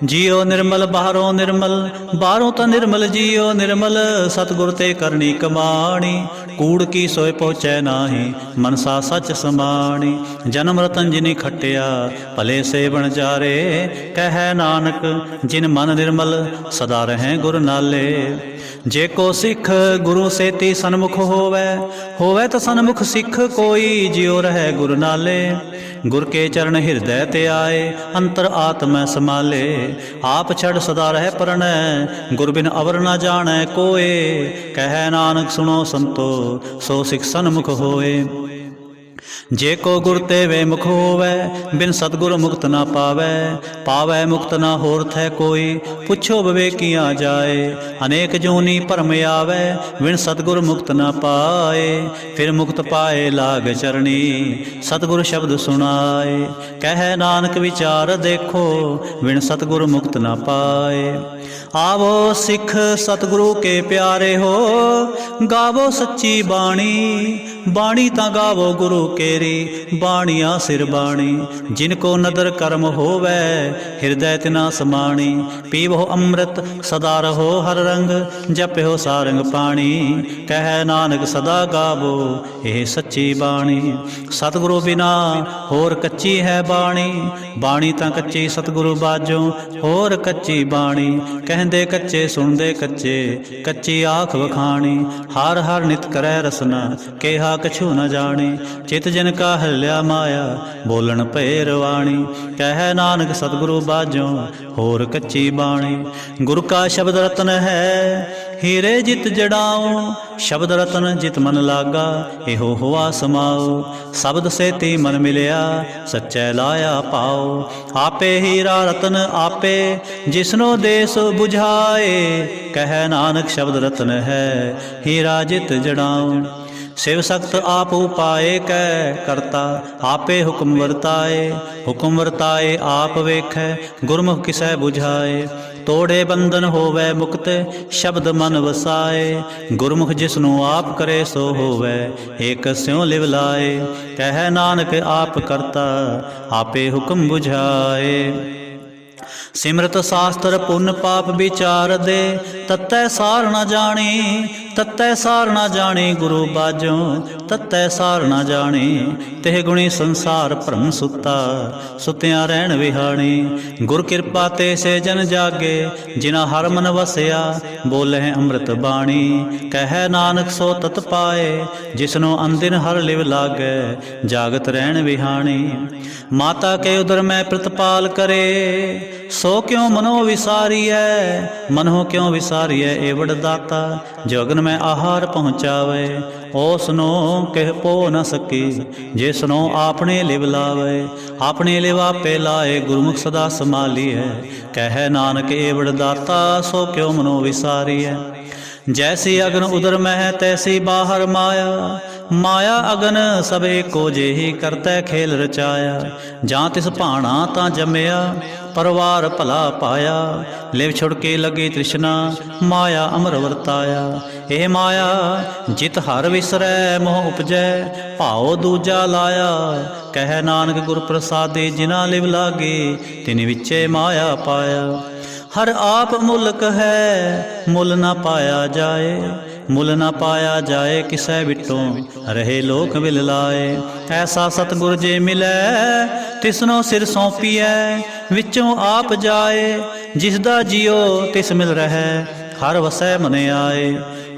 ਜਿਉ ਨਿਰਮਲ ਬਾਹਰੋਂ ਨਿਰਮਲ, ਬਾਹਰੋਂ ਤਾਂ ਨਿਰਮਲ ਜਿਉ ਨਿਰਮਲ। ਸਤਿਗੁਰ ਤੇ ਕਰਨੀ ਕਮਾਣੀ, ਕੂੜ ਕੀ ਸੋਇ ਪਹੁੰਚੈ ਨਾਹੀ। ਮਨਸਾ ਸੱਚ ਸਮਾਣੀ, ਜਨਮ ਰਤਨ ਜਿਨੀ ਖਟਿਆ, ਭਲੇ ਸੇ ਬਣ ਜਾਰੇ। ਕਹਿ ਨਾਨਕ ਜਿਨ ਮਨ ਨਿਰਮਲ, ਸਦਾ ਰਹੈ ਗੁਰ ਨਾਲੇ। ਜੇ ਕੋ ਸਿੱਖ ਗੁਰੂ ਸੇਤੀ ਸਨਮੁਖ ਹੋਵੈ, ਹੋਵੈ ਤਾਂ ਸਨਮੁਖ ਸਿੱਖ ਕੋਈ। ਜਿਉ ਰਹੈ ਗੁਰ ਨਾਲੇ, ਗੁਰ ਕੇ ਚਰਨ ਹਿਰਦੈ ਤੇ ਆਏ। ਅੰਤਰ ਆਤਮੈ ਸਮਾਲੇ, ਆਪ ਛੜ ਸਦਾ ਰਹਿ ਪਰਣੈ। ਗੁਰ ਬਿਨ ਅਵਰ ਨਾ ਜਾਣੈ ਕੋਏ। ਕਹਿ ਨਾਨਕ ਸੁਣੋ ਸੰਤੋ, ਸੋ ਸਿੱਖ ਸਨਮੁਖ ਹੋਏ। ਜੇ ਕੋ ਗੁਰ ਤੇ ਵੇ ਮੁਖ ਹੋਵੈ, ਬਿਨ ਸਤਿਗੁਰ ਮੁਕਤ ਨਾ ਪਾਵੈ। ਪਾਵੈ ਮੁਕਤ ਨਾ ਹੋਰ ਥੈ ਕੋਈ, ਪੁੱਛੋ ਵਿਵੇਕੀਆਂ ਜਾਏ। ਅਨੇਕ ਜੋਨੀ ਭਰਮ ਆਵੈ, ਬਿਨ ਸਤਿਗੁਰ ਮੁਕਤ ਨਾ ਪਾਏ। ਫਿਰ ਮੁਕਤ ਪਾਏ ਲਾਗ ਚਰਣੀ, ਸਤਿਗੁਰ ਸ਼ਬਦ ਸੁਣਾਏ। ਕਹਿ ਨਾਨਕ ਵਿਚਾਰ ਦੇਖੋ, ਬਿਨ ਸਤਿਗੁਰ ਮੁਕਤ ਨਾ ਪਾਏ। ਆਵੋ ਸਿੱਖ ਸਤਿਗੁਰੂ ਕੇ ਪਿਆਰੇ ਹੋ, ਗਾਵੋ ਸੱਚੀ ਬਾਣੀ। ਬਾਣੀ ਤਾਂ ਗਾਵੋ ਗੁਰੂ ਕੇਰੀ, ਬਾਣੀਆਂ ਸਿਰ ਬਾਣੀ। ਜਿਨ ਕੋ ਨਦਰ ਕਰਮ ਹੋਵੈ, ਹਿਰਦੈ ਤਿਨਾ ਸਮਾਣੀ। ਪੀਵੋ ਅੰਮ੍ਰਿਤ ਸਦਾ ਰਹੋ ਹਰ ਰੰਗ, ਜਪਿਓ ਸਾਰੰਗ ਪਾਣੀ। ਕਹਿ ਨਾਨਕ ਸਦਾ ਗਾਵੋ ਇਹ ਸੱਚੀ ਬਾਣੀ। ਸਤਿਗੁਰੂ ਬਿਨਾ ਹੋਰ ਕੱਚੀ ਹੈ ਬਾਣੀ, ਬਾਣੀ ਤਾਂ ਕੱਚੀ ਸਤਿਗੁਰੂ ਬਾਝੋਂ ਹੋਰ ਕੱਚੀ ਬਾਣੀ। ਕਹਿੰਦੇ ਕੱਚੇ ਸੁਣਦੇ ਕੱਚੇ, ਕੱਚੀ ਆਖ ਵਖਾਣੀ। ਹਰ ਹਰ ਨਿਤ ਕਰੈ ਰਸਨਾ, ਕਿਹਾ ਕਛੂ ਨ ਜਾਣੀ। ਚਿਤ ਜਿਨ ਕਾ ਹਲਿਆ ਮਾਇਆ, ਬੋਲਣ ਭਏ ਰਵਾਣੀ। ਕਹਿ ਨਾਨਕ ਸਤਿਗੁਰੂ ਬਾਝੋਂ ਹੋਰ ਕੱਚੀ ਬਾਣੀ। ਗੁਰ ਕਾ ਸ਼ਬਦ ਰਤਨ ਹੈ, ਹੀਰੇ ਜਿਤ ਜੜਾਓ। ਸ਼ਬਦ ਰਤਨ ਜਿਤ ਮਨ ਲਾਗਾ, ਇਹੋ ਹੋਆ ਸਮਾਓ। ਸ਼ਬਦ ਸੇਤੀ ਮਨ ਮਿਲਿਆ, ਸੱਚੈ ਲਾਇਆ ਪਾਓ। ਆਪੇ ਹੀਰਾ ਰਤਨ ਆਪੇ, ਜਿਸਨੋ ਦੇਸ ਬੁਝਾਏ। ਕਹਿ ਨਾਨਕ ਸ਼ਬਦ ਰਤਨ ਹੈ, ਹੀਰਾ ਜਿਤ ਜੜਾਓ। शिव सख्त आप उपाय कै करता, आपे हुक्म वरताए। हुक्म वरताए आप वेखै, गुरमुख किसै बुझाए। ਤੋੜੇ ਬੰਧਨ ਹੋਵੇ ਮੁਕਤ, ਸ਼ਬਦ ਮਨ ਵਸਾਏ। ਗੁਰਮੁਖ ਜਿਸਨੂੰ ਆਪ ਕਰੇ ਸੋ ਹੋਵੇ, ਏਕ ਸਿਉ ਲਿਵ ਲਾਏ। ਕਹਿ ਨਾਨਕ ਆਪ ਕਰਤਾ, ਆਪੇ ਹੁਕਮ ਬੁਝਾਏ। ਸਿਮਰਤ ਸਾਸਤਰ ਪੁੰਨ ਪਾਪ ਵਿਚਾਰ ਦੇ, ਤਤੈ ਸਾਰ ਨ ਜਾਣੀ। ਤਤੈ ਸਾਰ ਨ ਜਾਣੀ ਗੁਰੂ ਬਾਝੋਂ, ਤਤੈ ਸਾਰ ਨ ਜਾਣੀ। ਤਿਹ ਗੁਣੀ ਸੰਸਾਰ ਭਰਮ ਸੁੱਤਾ, ਸੁਤਿਆਂ ਰਹਿਣ ਵਿਹਾਣੀ। ਗੁਰ ਕਿਰਪਾ ਤੇ ਸੇ ਜਨ ਜਾਗੇ, ਜਿਨਾ ਹਰ ਮਨ ਵਸਿਆ। ਬੋਲੇ ਅੰਮ੍ਰਿਤ ਬਾਣੀ, ਕਹਿ ਨਾਨਕ ਸੋ ਤਤ ਪਾਏ। ਜਿਸਨੂੰ ਅੰਦਿਨ ਹਰ ਲਿਵ ਲਾਗੈ, ਜਾਗਤ ਰਹਿਣ ਵਿਹਾਣੀ। ਮਾਤਾ ਕੇ ਉਦਰ ਮੈਂ ਪ੍ਰਤਪਾਲ ਕਰੇ, ਸੋ ਕਿਉ ਮਨੋ ਵਿਸਾਰੀਐ। ਮਨੋ ਕਿਉ ਵਿਸਾਰੀਐ ਏਵੜ ਦਾਤਾ, ਜੋਗਨ ਮੈਂ ਆਹਾਰ ਪਹੁੰਚਾਵੇ। ਓਸਨੋ ਕਹਿ ਪੋ ਨ ਸਕੀ, ਜਿਸਨੋ ਆਪਣੇ ਲਿਵ ਲਾਵੇ। ਆਪਣੇ ਲਿਵ ਆਪੇ ਲਾਏ, ਗੁਰਮੁਖ ਸਦਾ ਸੰਭਾਲੀਐ। ਕਹਿ ਨਾਨਕ ਏਵੜ ਦਾਤਾ, ਸੋ ਕਿਉ ਮਨੋ ਵਿਸਾਰੀਐ। जैसी अगन उदर में है तैसी बाहर माया, माया अगन सब एको जेही करतै खेल रचाया। जां तिस भाणा तां जमया, परवार भला पाया। लिव छुड़के लगी तृष्णा, माया अमर वरताया। ए माया जित हर विसरै मोह उपजै, भाओ दूजा लाया। कह नानक गुर प्रसादे, जिना लिव लागे तिन विचे माया पाया। हर आप मुल्क है, मुल ना पाया जाए। मुल ना पाया जाए, किसै बिटों रहे लोक विल लाए। ऐसा सतगुर जे मिलै, तिसनो सिर सौंपिए। विचों आप जाए, जिसदा जियो तिस मिल रहे। हर वसै मन आए,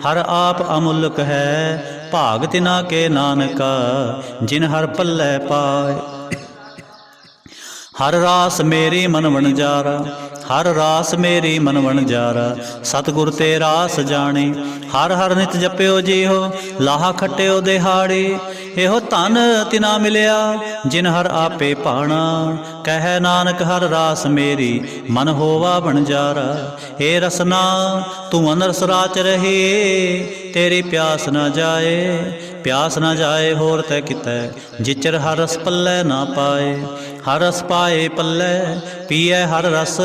हर आप अमुल्क है। भाग तिना के नानका, जिन हर पल्लै पाए। हर रास मेरी मन वणजारा, हर रास मेरी मन वणजारा। सतगुर ते रास जानी, हर हर नित जप्यो जीहो। लाहा खट्यो दिहाड़ी, एहो धन तिना मिलिया, जिन हर आपे पाणा। कह नानक हर रास मेरी, मन होवा वणजारा। हे रसना तू अनरस राच रही, तेरी प्यास न जाए। प्यास न जाए होर तै कितै, जिचर हर रस पल्लै ना पाए। हर रस पाए पल्लै, पीए हर रस,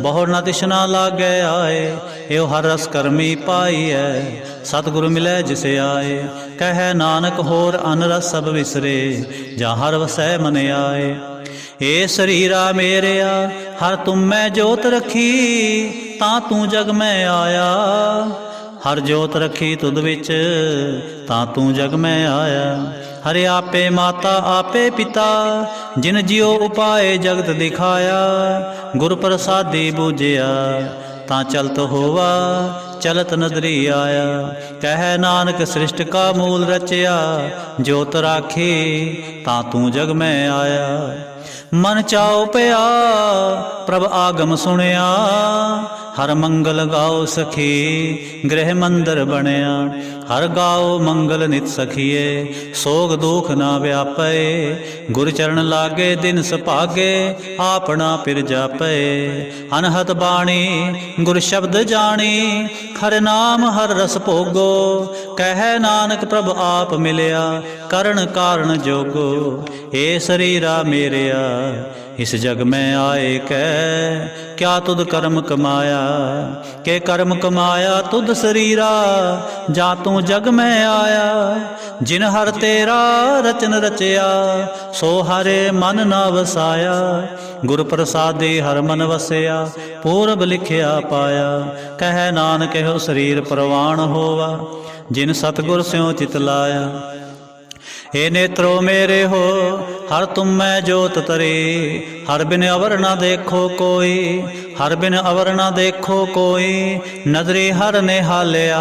बहु न तिशना लागै आए। एहो हर रस करमी पाईऐ, सतगुरु मिलै जिसे आए। कह नानक होर अन रस सब विसरे, जा हर वसै मन आए। ए शरीरा मेरेया, हर तुम मैं जोत रखी। तां तू जग में आया, हर जोत रखी तुद विच, तां तू जग में आया। हरे आपे माता आपे पिता, जिन जियो उपाय जगत दिखाया। गुर प्रसादी बूझिया, तां चलत होवा, चलत नदरी आया। कह नानक सृष्ट का मूल रचया, जोत राखी तां तू जग में आया। मन चाओ पया, प्रभ आगम सुनिया। हर मंगल गाओ सखी, गृह मंदिर बनया। हर गाओ मंगल नित सखिए, सोग दुख ना व्यापे। गुर चरण लागे दिन सुभागे, आपना पिर जापे। अनहत बाणी गुर शब्द जानी, हर नाम हर रस भोगो। कह नानक प्रभ आप मिलिया, करण कारण जोगो। ए शरीरा मेरेया, इस जग में आए कै, क्या तुद कर्म कमाया। के कर्म कमाया तुद शरीरा, जा तू जग में आया। जिन हर तेरा रचन रचया, सो हरे मन ना वसाया। गुर प्रसादे हर मन वसया, पूरब लिखिया पाया। कह नानक हो शरीर प्रवाण होवा, जिन सतगुर स्यों चित लाया। हे नेत्रो मेरे हो, हर तुम में जोत तरे। हर बिन अवर न देखो कोई, हर बिन अवर न देखो कोई। नजरे हर निहालिया,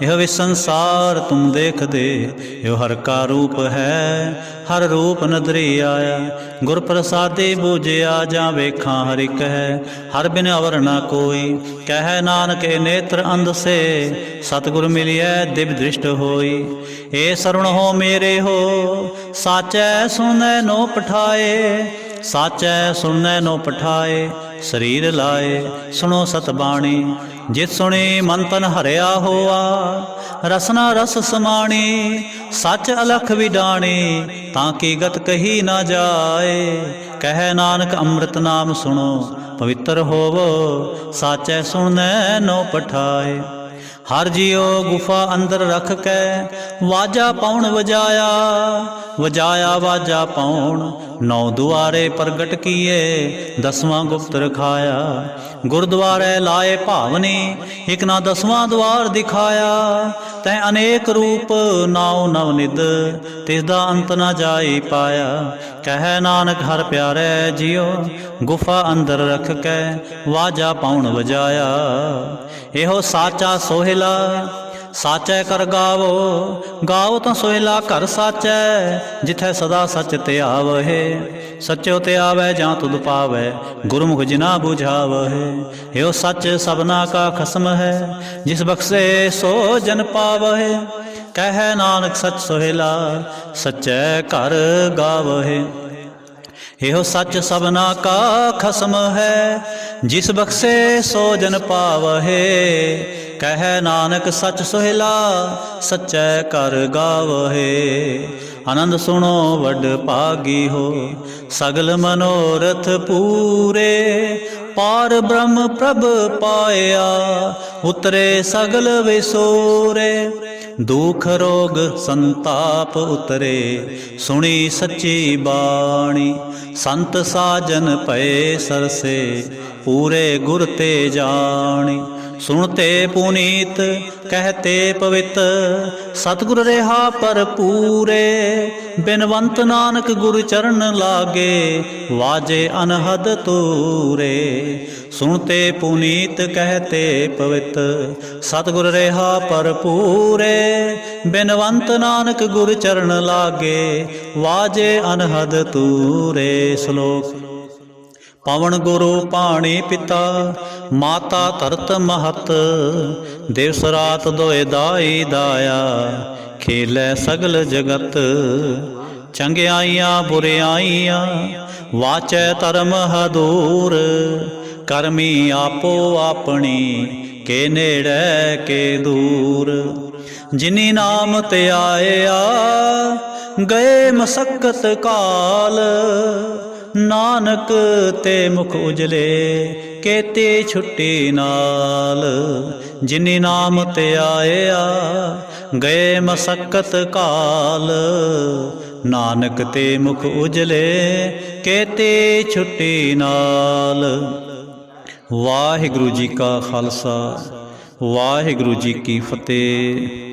यह विसंसार तुम देख दे। यो हर का रूप है, हर रूप नदरी आया। गुर प्रसादे बूझिया, जा वेखा हरि कह। हर बिन अवर न कोई, कह नानक नेत्र अंध से। सतगुर मिलिए दिव्य दृष्ट होई। ए शरण हो मेरे हो, साचै सुनै नो पठाए। साचै सुनै नो पठाए, शरीर लाए सुनो सतबाणी। ਜਿਤ ਸੁਣੀ ਮਨ ਤਨ ਹਰਿਆ ਹੋਆ, ਰਸਨਾ ਰਸ ਸਮਾਣੀ ਸੱਚ ਅਲਖ ਵਿਡਾਣੀ, ਤਾਂ ਕੀ ਗਤ ਕਹੀ ਨਾ ਜਾਏ। ਕਹਿ ਨਾਨਕ ਅੰਮ੍ਰਿਤ ਨਾਮ ਸੁਣੋ ਪਵਿੱਤਰ ਹੋਵੋ, ਸਾਚੈ ਸੁਣਨੈ ਨੋ ਪਠਾਏ। ਹਰ ਜਿਉ ਗੁਫਾ ਅੰਦਰ ਰਖ ਕੇ, ਵਾਜਾ ਪੌਣ ਵਜਾਇਆ, ਵਜਾਇਆ ਵਾਜਾ ਪੌਣ। ਨੌ ਦੁਆਰੇ ਪ੍ਰਗਟ ਕੀਏ, ਦਸਵਾਂ ਗੁਪਤ ਰਖਾਇਆ। ਗੁਰਦੁਆਰੇ ਲਾਏ ਭਾਵਨੀ, ਇਕ ਨਾ ਦਸਵਾਂ ਦੁਆਰ ਦਿਖਾਇਆ। ਤੈ ਅਨੇਕ ਰੂਪ ਨਾਉ ਨਵਨਿਧ, ਤਿਸ ਦਾ ਅੰਤ ਨਾ ਜਾਈ ਪਾਇਆ। ਕਹਿ ਨਾਨਕ ਹਰ ਪਿਆਰੇ ਜਿਉ, ਗੁਫਾ ਅੰਦਰ ਰਖ ਕੇ, ਵਾਜਾ ਪੌਣ ਵਜਾਇਆ। ਇਹੋ ਸਾਚਾ ਸੋਹਿਲਾ, ਸਾਚੈ ਕਰ ਗਾਵੋ, ਗਾਵੋ ਤਾਂ ਸੋਹਿਲਾ ਘਰ ਸਾਚੈ। ਜਿਥੈ ਸਦਾ ਸਚ ਧਿਆਵਹਿ, ਸਚਿਓ ਧਿਆਵੈ ਜਾਂ ਤੁਧ ਪਾਵੈ, ਗੁਰਮੁਖ ਜਿਨਾ ਬੁਝਾਵਹਿ। ਇਹੋ ਸੱਚ ਸਭਨਾ ਕਾ ਖਸਮ ਹੈ, ਜਿਸ ਬਖਸ਼ੇ ਸੋ ਜਨ ਪਾਵਹਿ। ਕਹਿ ਨਾਨਕ ਸਚ ਸੋਹਿਲਾ, ਸਚੈ ਘਰ ਗਾਵਹਿ। ਇਹੋ ਸੱਚ ਸਭਨਾ ਕਾ ਖਸਮ ਹੈ, ਜਿਸ ਬਖਸ਼ੇ ਸੋ ਜਨ ਪਾਵਹਿ। ਕਹਿ ਨਾਨਕ ਸਚ ਸੋਹਿਲਾ, ਸਚੈ ਘਰ ਗਾਵਹਿ। ਆਨੰਦ ਸੁਣੋ ਵੱਡ ਭਾਗੀ ਹੋ, ਸਗਲ ਮਨੋਰਥ ਪੂਰੇ। ਪਾਰ ਬ੍ਰਹਮ ਪ੍ਰਭ ਪਾਇਆ, ਉਤਰੇ ਸਗਲ ਵਿਸੋਰੇ। ਦੁਖ ਰੋਗ ਸੰਤਾਪ ਉਤਰੇ, ਸੁਣੀ ਸੱਚੀ ਬਾਣੀ। ਸੰਤ ਸਾਜਨ ਭਏ ਸਰਸੇ, ਪੂਰੇ ਗੁਰ ਤੇ ਜਾਣੀ। ਸੁਣਤੇ ਪੁਨੀਤ ਕਹਤੇ ਪਵਿੱਤ, ਸਤਿਗੁਰ ਰਿਹਾ ਭਰਪੂਰੇ। ਬਿਨਵੰਤ ਨਾਨਕ ਗੁਰ ਚਰਨ ਲਾਗੇ, ਵਾਜੇ ਅਨਹਦ ਤੂਰੇ। ਸੁਣਤੇ ਪੁਨੀਤ ਕਹਤੇ ਪਵਿੱਤ, ਸਤਿਗੁਰ ਰਿਹਾ ਭਰਪੂਰੇ। ਬਿਨਵੰਤ ਨਾਨਕ ਗੁਰ ਚਰਨ ਲਾਗੇ, ਵਾਜੇ ਅਨਹਦ ਤੂਰੇ। ਸ਼ਲੋਕ। ਪਵਨ ਗੁਰੂ ਪਾਣੀ ਪਿਤਾ, ਮਾਤਾ ਧਰਤ ਮਹਤ। ਦਿਵਸ ਰਾਤ ਦੋਇ ਦਾਈ ਦਾਇਆ, ਖੇਲੈ ਸਗਲ ਜਗਤ। ਚੰਗਿਆਈਆਂ ਬੁਰਿਆਈਆਂ, ਵਾਚੈ ਧਰਮ ਹਦੂਰ। ਕਰਮੀ ਆਪੋ ਆਪਣੀ, ਕੇ ਨੇੜੇ ਕੇ ਦੂਰ। ਜਿਨੀ ਨਾਮ ਤੇ ਆਇਆ, ਗਏ ਮਸਕਤ ਕਾਲ। ਨਾਨਕ ਤੇ ਮੁਖ ਉਜਲੇ, ਕੇਤੀ ਛੁੱਟੀ ਨਾਲ। ਜਿਨੀ ਨਾਮ ਤੇ ਆਇਆ, ਗਏ ਮਸਕਤ ਕਾਲ। ਨਾਨਕ ਤੇ ਮੁਖ ਉਜਲੇ, ਕੇਤੀ ਛੁੱਟੀ ਨਾਲ। ਵਾਹਿਗੁਰੂ ਜੀ ਕਾ ਖਾਲਸਾ, ਵਾਹਿਗੁਰੂ ਜੀ ਕੀ ਫਤਿਹ।